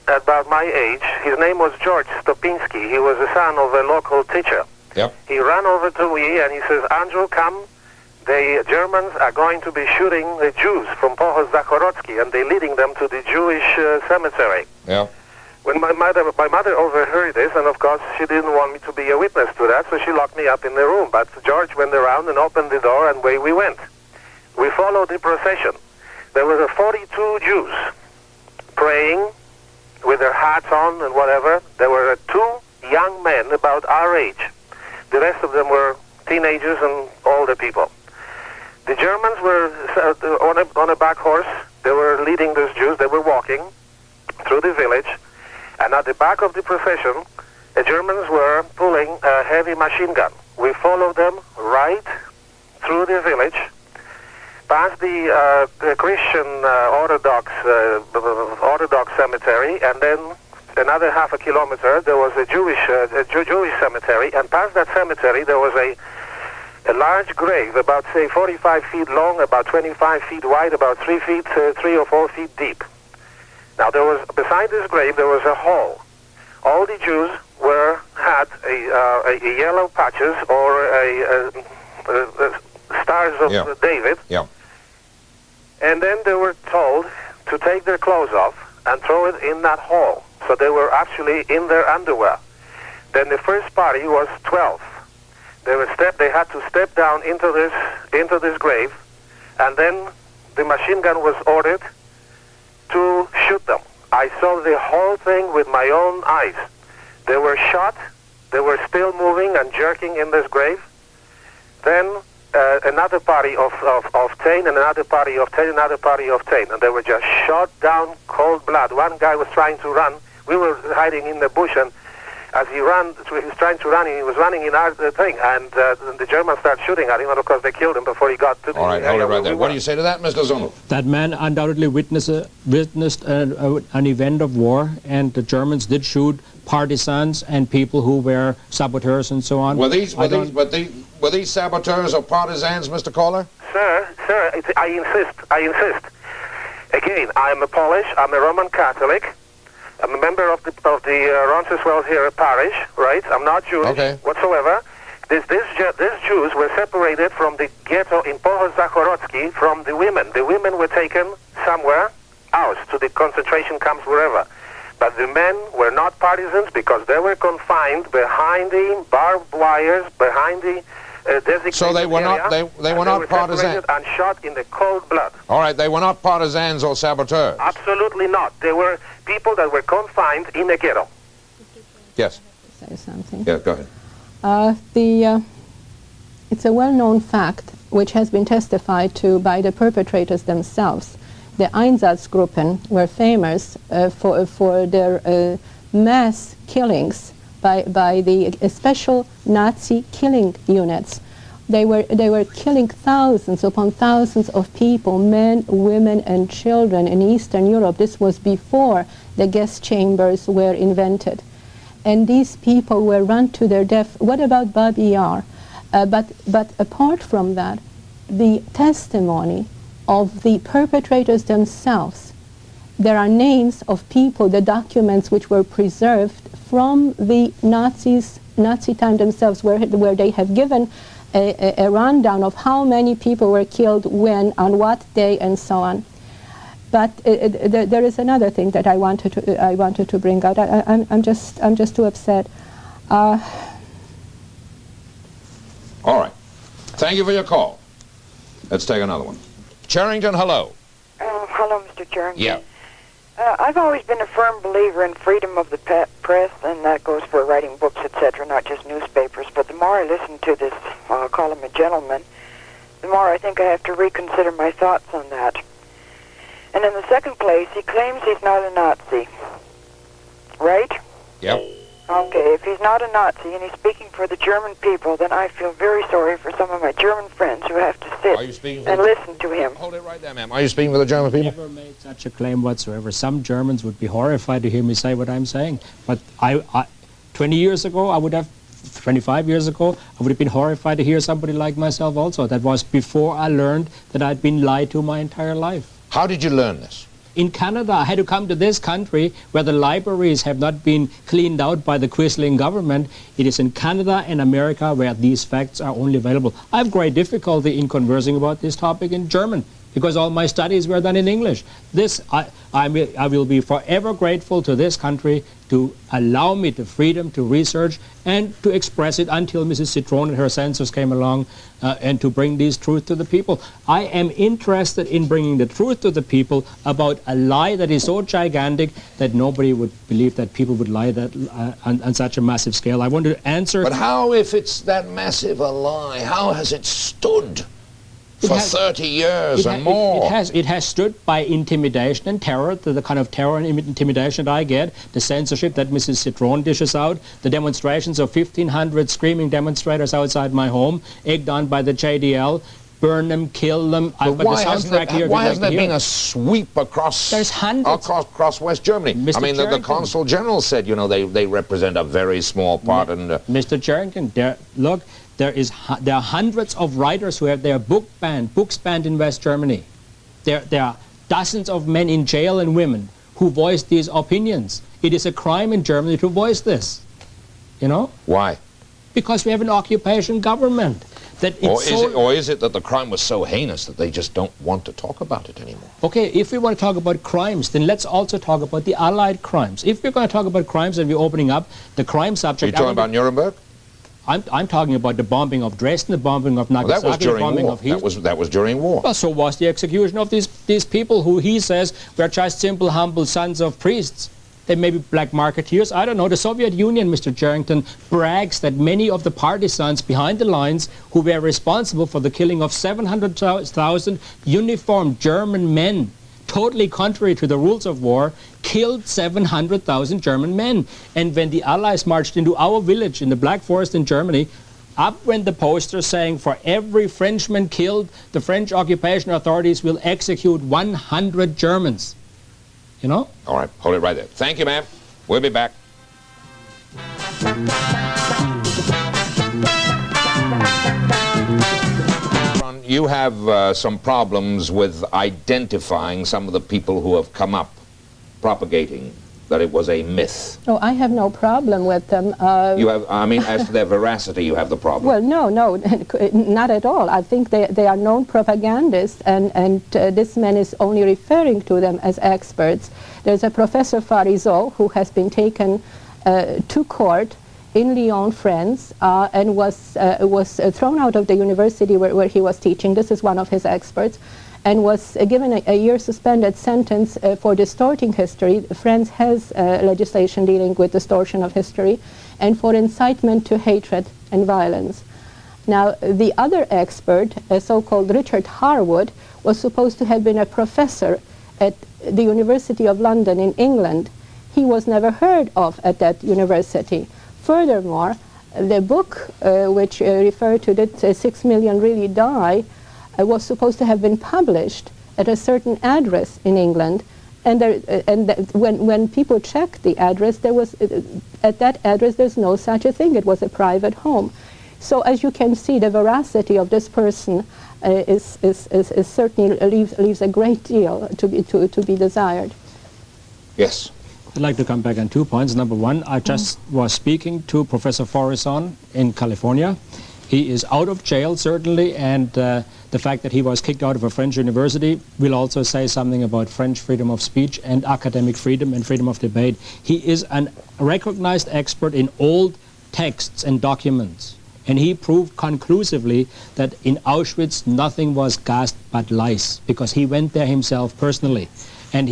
I: about my age. His name was George Stopinski. He was the son of a local teacher.
A: Yep.
I: He ran over to me and he says, Andrew, come. The Germans are going to be shooting the Jews from Pohosz-Zachorodzki, and they're leading them to the Jewish cemetery.
A: Yeah.
I: When my mother overheard this, and of course she didn't want me to be a witness to that, so she locked me up in the room. But George went around and opened the door, and away we went. We followed the procession. There were 42 Jews praying with their hats on and whatever. There were 2 young men about our age. The rest of them were teenagers and older people. The Germans were on a back horse. They were leading those Jews. They were walking through the village. And at the back of the procession, the Germans were pulling a heavy machine gun. We followed them right through the village, past the Christian Orthodox cemetery, and then another half a kilometer there was a Jewish cemetery, and past that cemetery there was a large grave, about say 45 feet long, about 25 feet wide, about 3 or 4 feet deep. Now there was, beside this grave, there was a hall. All the Jews had a yellow patches or a stars of David.
A: Yeah.
I: And then they were told to take their clothes off and throw it in that hall. So they were actually in their underwear. Then the first party was 12. They had to step down into this grave, and then the machine gun was ordered to shoot them. I saw the whole thing with my own eyes. They were shot. They were still moving and jerking in this grave. Then another party of Twain, and another party of Twain, another party of Twain, and they were just shot down cold blood. One guy was trying to run. We were hiding in the bush, and as he ran, he was trying to run, he was running in our thing, and the Germans started shooting at him, and of course they killed him before he got to the
A: All right, hold it right there. What do you say to that, Mr. Zundel?
B: That man undoubtedly witnessed an event of war, and the Germans did shoot partisans and people who were saboteurs and so on.
A: Were these saboteurs or partisans, Mr. Caller?
I: Sir, I insist. Again, I'm a Polish, I'm a Roman Catholic, I'm a member of the Roncesvalles here parish, right? I'm not Jewish whatsoever. These Jews were separated from the ghetto in Pohoz-Zakhorodsky from the women. The women were taken somewhere else, to the concentration camps, wherever. But the men were not partisans because they were confined behind the barbed wires, behind the designated
A: So they were
I: area,
A: not they were not partisans
I: and shot in the cold blood.
A: All right, they were not partisans or saboteurs.
I: Absolutely not. They were people that were confined in a ghetto.
A: Yes.
C: Say something.
A: Yeah, go ahead.
C: It's a well-known fact which has been testified to by the perpetrators themselves. The Einsatzgruppen were famous for their mass killings by the special Nazi killing units. They were killing thousands upon thousands of people, men, women, and children in Eastern Europe. This was before the gas chambers were invented. And these people were run to their death. What about Babi Yar? But apart from that, the testimony of the perpetrators themselves, there are names of people, the documents which were preserved from the Nazi time themselves, where they have given a rundown of how many people were killed, when, on what day, and so on. But there is another thing that I wanted to bring out. I'm just too upset.
A: All right. Thank you for your call. Let's take another one. Charrington, hello.
J: Hello, Mr. Charrington.
A: Yeah.
J: I've always been a firm believer in freedom of the press, and that goes for writing books, etc., not just newspapers. But the more I listen to this, I'll call him a gentleman, the more I think I have to reconsider my thoughts on that. And in the second place, he claims he's not a Nazi. Right?
A: Yep.
J: Okay, if he's not a Nazi and he's speaking for the German people, then I feel very sorry for some of my German friends who have to sit and listen to him.
A: Hold it right there, ma'am. Are you speaking for the German people?
B: Never made such a claim whatsoever. Some Germans would be horrified to hear me say what I'm saying. But 20 years ago, 25 years ago, I would have been horrified to hear somebody like myself also. That was before I learned that I'd been lied to my entire life.
A: How did you learn this?
B: In Canada, I had to come to this country where the libraries have not been cleaned out by the Quisling government. It is in Canada and America where these facts are only available. I have great difficulty in conversing about this topic in German because all my studies were done in English. I will be forever grateful to this country to allow me the freedom to research and to express it until Mrs. Citron and her censors came along and to bring these truth to the people. I am interested in bringing the truth to the people about a lie that is so gigantic that nobody would believe that people would lie that on such a massive scale. I want to answer...
A: But how, if it's that massive a lie, how has it stood for 30 years and more?
B: It has stood by intimidation and terror, the kind of terror and intimidation that I get, the censorship that Mrs. Citron dishes out, the demonstrations of 1,500 screaming demonstrators outside my home, egged on by the JDL, burn them, kill them.
A: But why hasn't there been a sweep across West Germany?
B: Mr.
A: I mean, the Consul General said, you know, they represent a very small part.
B: Mr. Charrington, look, there are hundreds of writers who have their books banned in West Germany. There are dozens of men in jail and women who voice these opinions. It is a crime in Germany to voice this. You know?
A: Why?
B: Because we have an occupation government.
A: Or is it that the crime was so heinous that they just don't want to talk about it anymore?
B: Okay, if we want to talk about crimes, then let's also talk about the Allied crimes. If we're going to talk about crimes and we're opening up the crime subject...
A: Are you talking about Nuremberg?
B: I'm talking about the bombing of Dresden, the bombing of Nagasaki, the bombing of Hiroshima.
A: That was during war.
B: Well, so was the execution of these people who he says were just simple, humble sons of priests. They may be black marketeers. I don't know. The Soviet Union, Mr. Jerrington, brags that many of the partisans behind the lines who were responsible for the killing of 700,000 uniformed German men, totally contrary to the rules of war, killed 700,000 German men. And when the Allies marched into our village in the Black Forest in Germany, up went the poster saying, for every Frenchman killed, the French occupation authorities will execute 100 Germans. You know?
A: All right, hold it right there. Thank you, ma'am. We'll be back. You have some problems with identifying some of the people who have come up propagating that it was a myth.
C: Oh, I have no problem with them.
A: You have, I mean, as to their veracity, you have the problem.
C: Well, no, not at all. I think they are known propagandists, and this man is only referring to them as experts. There's a Professor Farizot who has been taken to court in Lyon, France, and was thrown out of the university where he was teaching. This is one of his experts, and was given a year suspended sentence for distorting history. France has legislation dealing with distortion of history, and for incitement to hatred and violence. Now, the other expert, a so-called Richard Harwood, was supposed to have been a professor at the University of London in England. He was never heard of at that university. Furthermore, the book which referred to that 6 million really die was supposed to have been published at a certain address in England, and when people checked the address, there was at that address there's no such a thing. It was a private home. So as you can see, the veracity of this person is certainly leaves a great deal to be desired.
A: Yes.
B: I'd like to come back on 2 points. Number one, I just was speaking to Professor Farizot in California. He is out of jail, certainly, and the fact that he was kicked out of a French university will also say something about French freedom of speech and academic freedom and freedom of debate. He is a recognized expert in old texts and documents, and he proved conclusively that in Auschwitz nothing was gassed but lice, because he went there himself personally. And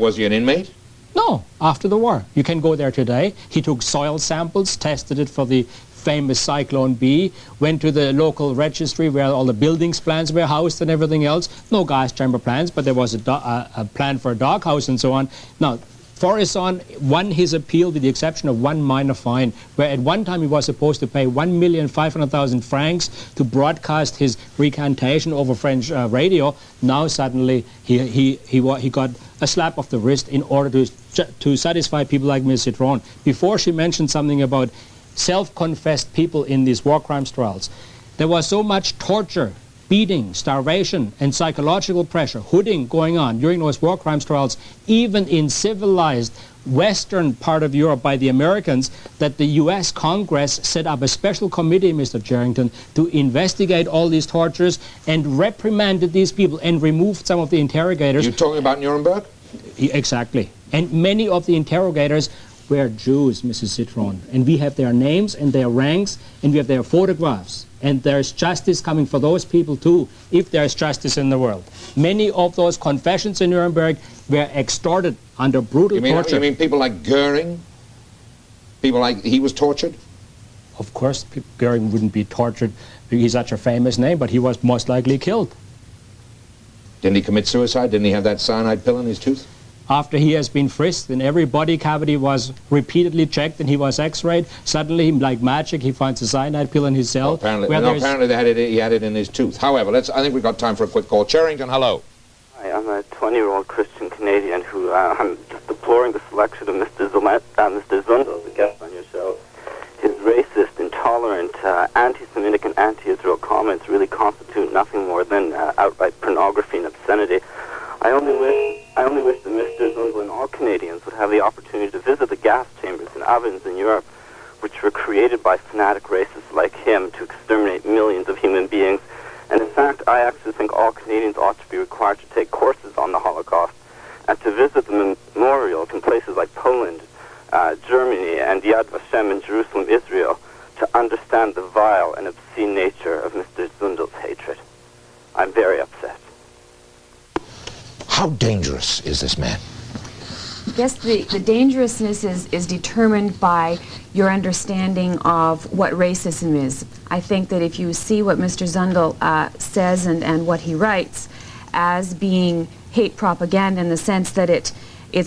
A: was he an inmate?
B: No, after the war. You can go there today. He took soil samples, tested it for the famous Cyclone B, went to the local registry where all the buildings plans were housed and everything else. No gas chamber plans, but there was a plan for a doghouse and so on. Now, Farizot won his appeal with the exception of one minor fine, where at one time he was supposed to pay 1,500,000 francs to broadcast his recantation over French radio. Now suddenly he got a slap of the wrist in order to satisfy people like Ms. Citron. Before she mentioned something about self-confessed people in these war crimes trials. There was so much torture, beating, starvation, and psychological pressure, hooding going on during those war crimes trials, even in civilized western part of Europe by the Americans, that the U.S. Congress set up a special committee, Mr. Jerrington, to investigate all these tortures and reprimanded these people and removed some of the interrogators.
A: You're talking about Nuremberg?
B: Exactly. And many of the interrogators were Jews, Mrs. Citron, and we have their names and their ranks, and we have their photographs, and there's justice coming for those people too, if there's justice in the world. Many of those confessions in Nuremberg were extorted under brutal torture.
A: You mean people like Goering? People like, he was tortured?
B: Of course, Goering wouldn't be tortured. He's such a famous name, but he was most likely killed.
A: Didn't he commit suicide? Didn't he have that cyanide pill in his tooth?
B: After he has been frisked and every body cavity was repeatedly checked and he was x-rayed, suddenly, like magic, he finds a cyanide pill in his cell.
A: Apparently he had it in his tooth. However, I think we've got time for a quick call. Charrington, hello.
K: Hi, I'm a 20-year-old Christian Canadian who I'm just deploring the selection of Mr. Zundel, the guest on your show. His racist, intolerant, anti-Semitic and anti-Israel comments really constitute nothing more than outright pornography and obscenity. I only wish that Mr. Zundel and all Canadians would have the opportunity to visit the gas chambers and ovens in Europe, which were created by fanatic racists like him to exterminate millions of human beings. And in fact, I actually think all Canadians ought to be required to take courses on the Holocaust and to visit the memorials in places like Poland, Germany, and Yad Vashem in Jerusalem, Israel, to understand the vile and obscene nature of Mr. Zundel's hatred. I'm very upset.
A: How dangerous is this man?
D: guess the dangerousness is determined by your understanding of what racism is. I think that if you see what Mr. Zundel says and what he writes as being hate propaganda in the sense that it's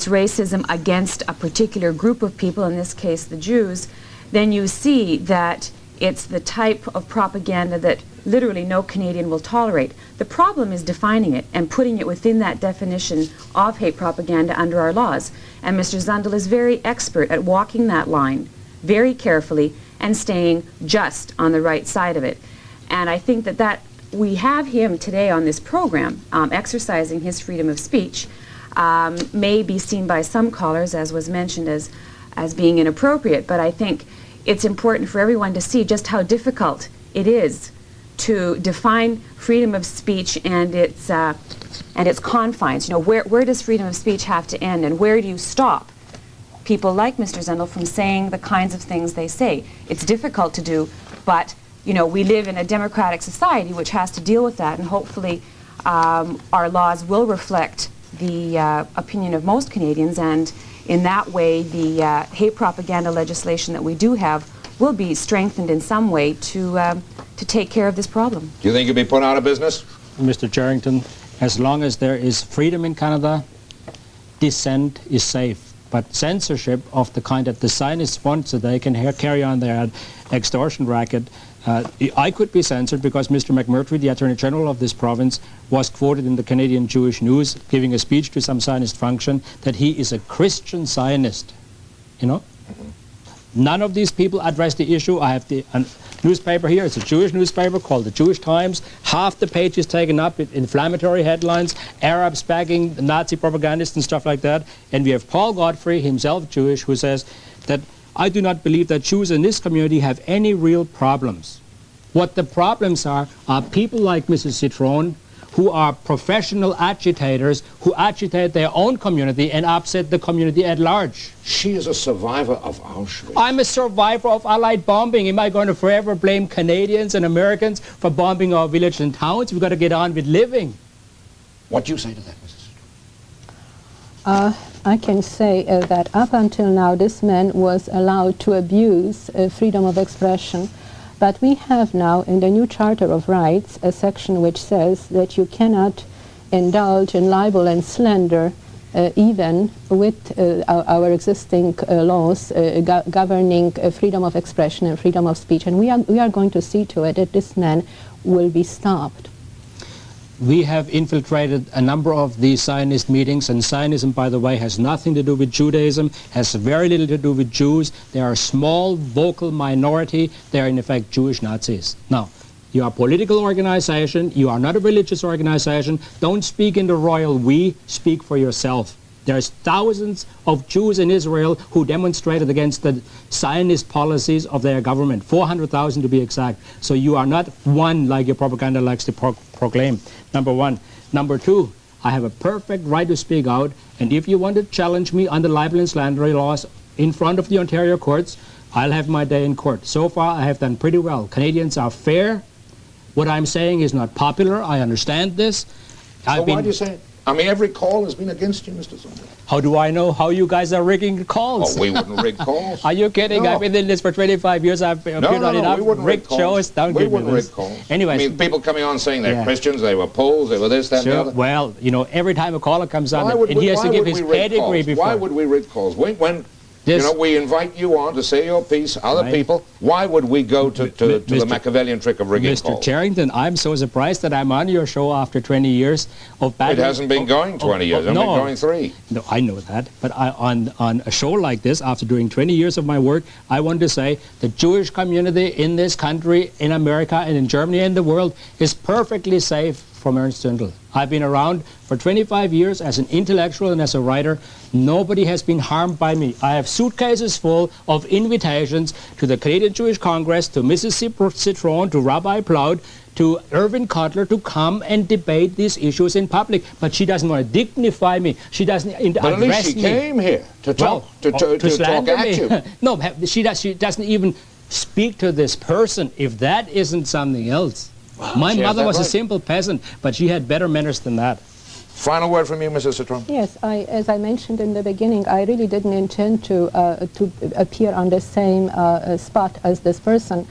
D: racism against a particular group of people, in this case the Jews, then you see that it's the type of propaganda that literally no Canadian will tolerate. The problem is defining it and putting it within that definition of hate propaganda under our laws. And Mr. Zundel is very expert at walking that line very carefully and staying just on the right side of it. And I think that we have him today on this program exercising his freedom of speech may be seen by some callers, as was mentioned, as being inappropriate, but I think it's important for everyone to see just how difficult it is to define freedom of speech and its confines. You know, where does freedom of speech have to end, and where do you stop people like Mr. Zundel from saying the kinds of things they say? It's difficult to do, but you know, we live in a democratic society which has to deal with that, and hopefully our laws will reflect the opinion of most Canadians, and in that way the hate propaganda legislation that we do have will be strengthened in some way to take care of this problem.
A: Do you think you'll be put out of business?
B: Mr. Charrington, as long as there is freedom in Canada, dissent is safe. But censorship of the kind that the Zionists want so they can carry on their extortion racket, I could be censored because Mr. McMurtry, the Attorney General of this province, was quoted in the Canadian Jewish News giving a speech to some Zionist function that he is a Christian Zionist. You know? None of these people address the issue. I have the newspaper here. It's a Jewish newspaper called the Jewish Times. Half the page is taken up with inflammatory headlines, Arabs backing Nazi propagandists and stuff like that. And we have Paul Godfrey, himself Jewish, who says that I do not believe that Jews in this community have any real problems. What the problems are people like Mrs. Citron, who are professional agitators who agitate their own community and upset the community at large.
A: She is a survivor of Auschwitz.
B: I'm a survivor of Allied bombing. Am I going to forever blame Canadians and Americans for bombing our villages and towns? We've got to get on with living.
A: What do you say to that, Mrs. Citron?
C: I can say that up until now this man was allowed to abuse freedom of expression. But we have now in the new Charter of Rights a section which says that you cannot indulge in libel and slander even with our existing laws governing freedom of expression and freedom of speech. And we are going to see to it that this man will be stopped.
B: We have infiltrated a number of these Zionist meetings, and Zionism, by the way, has nothing to do with Judaism, has very little to do with Jews. They are a small, vocal minority. They are, in effect, Jewish Nazis. Now, you are a political organization. You are not a religious organization. Don't speak in the royal we. Speak for yourself. There's thousands of Jews in Israel who demonstrated against the Zionist policies of their government, 400,000 to be exact. So you are not one like your propaganda likes to proclaim, number one. Number two, I have a perfect right to speak out, and if you want to challenge me under libel and slander laws in front of the Ontario courts, I'll have my day in court. So far, I have done pretty well. Canadians are fair. What I'm saying is not popular. I understand this.
A: So why do you say it? I mean, every call has been against you, Mr. Zundel.
B: How do I know how you guys are rigging calls?
A: Oh, we wouldn't rig calls.
B: Are you kidding?
A: No.
B: I've been in this for 25 years. I've appeared on enough rigged shows. Don't
A: we
B: give me
A: wouldn't
B: this.
A: rig calls.
B: Anyways,
A: I mean, people coming on saying they're Christians, they were Poles, they were this, that, and the other.
B: Well, you know, every time a caller comes on, and he has to give his pedigree before.
A: Why would we rig calls? When you know, we invite you on to say your piece, other people, why would we go to the Machiavellian trick of rigging calls?
B: Mr. Charrington, I'm so surprised that I'm on your show after 20 years of battling.
A: It hasn't been going 20 years, it's been going 3.
B: No, I know that. But on a show like this, after doing 20 years of my work, I want to say the Jewish community in this country, in America, and in Germany and the world is perfectly safe from Ernst Zundel. I've been around for 25 years as an intellectual and as a writer. Nobody has been harmed by me. I have suitcases full of invitations to the Canadian Jewish Congress, to Mrs. Citron, to Rabbi Ploud, to Irvin Cutler to come and debate these issues in public. But she doesn't want to dignify me. She doesn't address me.
A: But at least she came here to talk, to talk at you.
B: No, she doesn't even speak to this person if that isn't something else. My mother was a simple peasant, but she had better manners than that.
A: Final word from you, Mrs. Citron.
C: Yes, as I mentioned in the beginning, I really didn't intend to appear on the same spot as this person,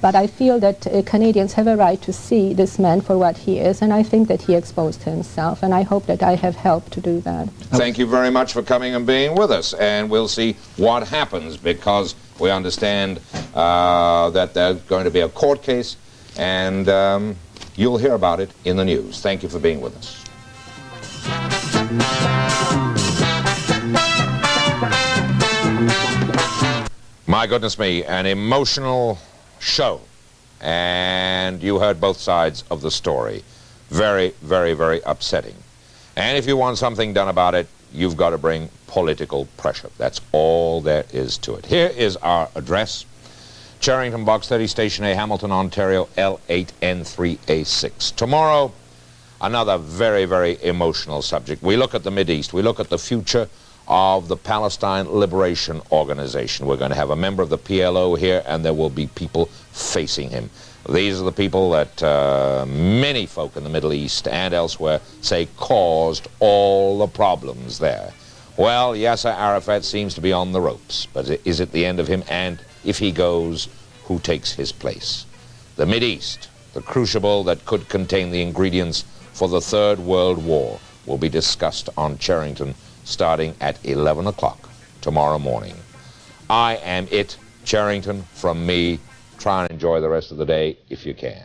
C: but I feel that Canadians have a right to see this man for what he is, and I think that he exposed himself, and I hope that I have helped to do that.
A: Thank you very much for coming and being with us, and we'll see what happens, because we understand that there's going to be a court case, and you'll hear about it in the news. Thank you for being with us. My goodness me, an emotional show, and you heard both sides of the story. Very, very, very upsetting. And if you want something done about it, you've got to bring political pressure. That's all there is to it. Here is our address: Charrington, Box 30, Station A, Hamilton, Ontario, L8N3A6. Tomorrow, another very, very emotional subject. We look at the Mideast. We look at the future of the Palestine Liberation Organization. We're going to have a member of the PLO here, and there will be people facing him. These are the people that many folk in the Middle East and elsewhere say caused all the problems there. Well, Yasser Arafat seems to be on the ropes, but is it the end of him? And if he goes, who takes his place? The Mideast, the crucible that could contain the ingredients for the Third World War, will be discussed on Charrington starting at 11 o'clock tomorrow morning. I am it, Charrington, from me. Try and enjoy the rest of the day if you can.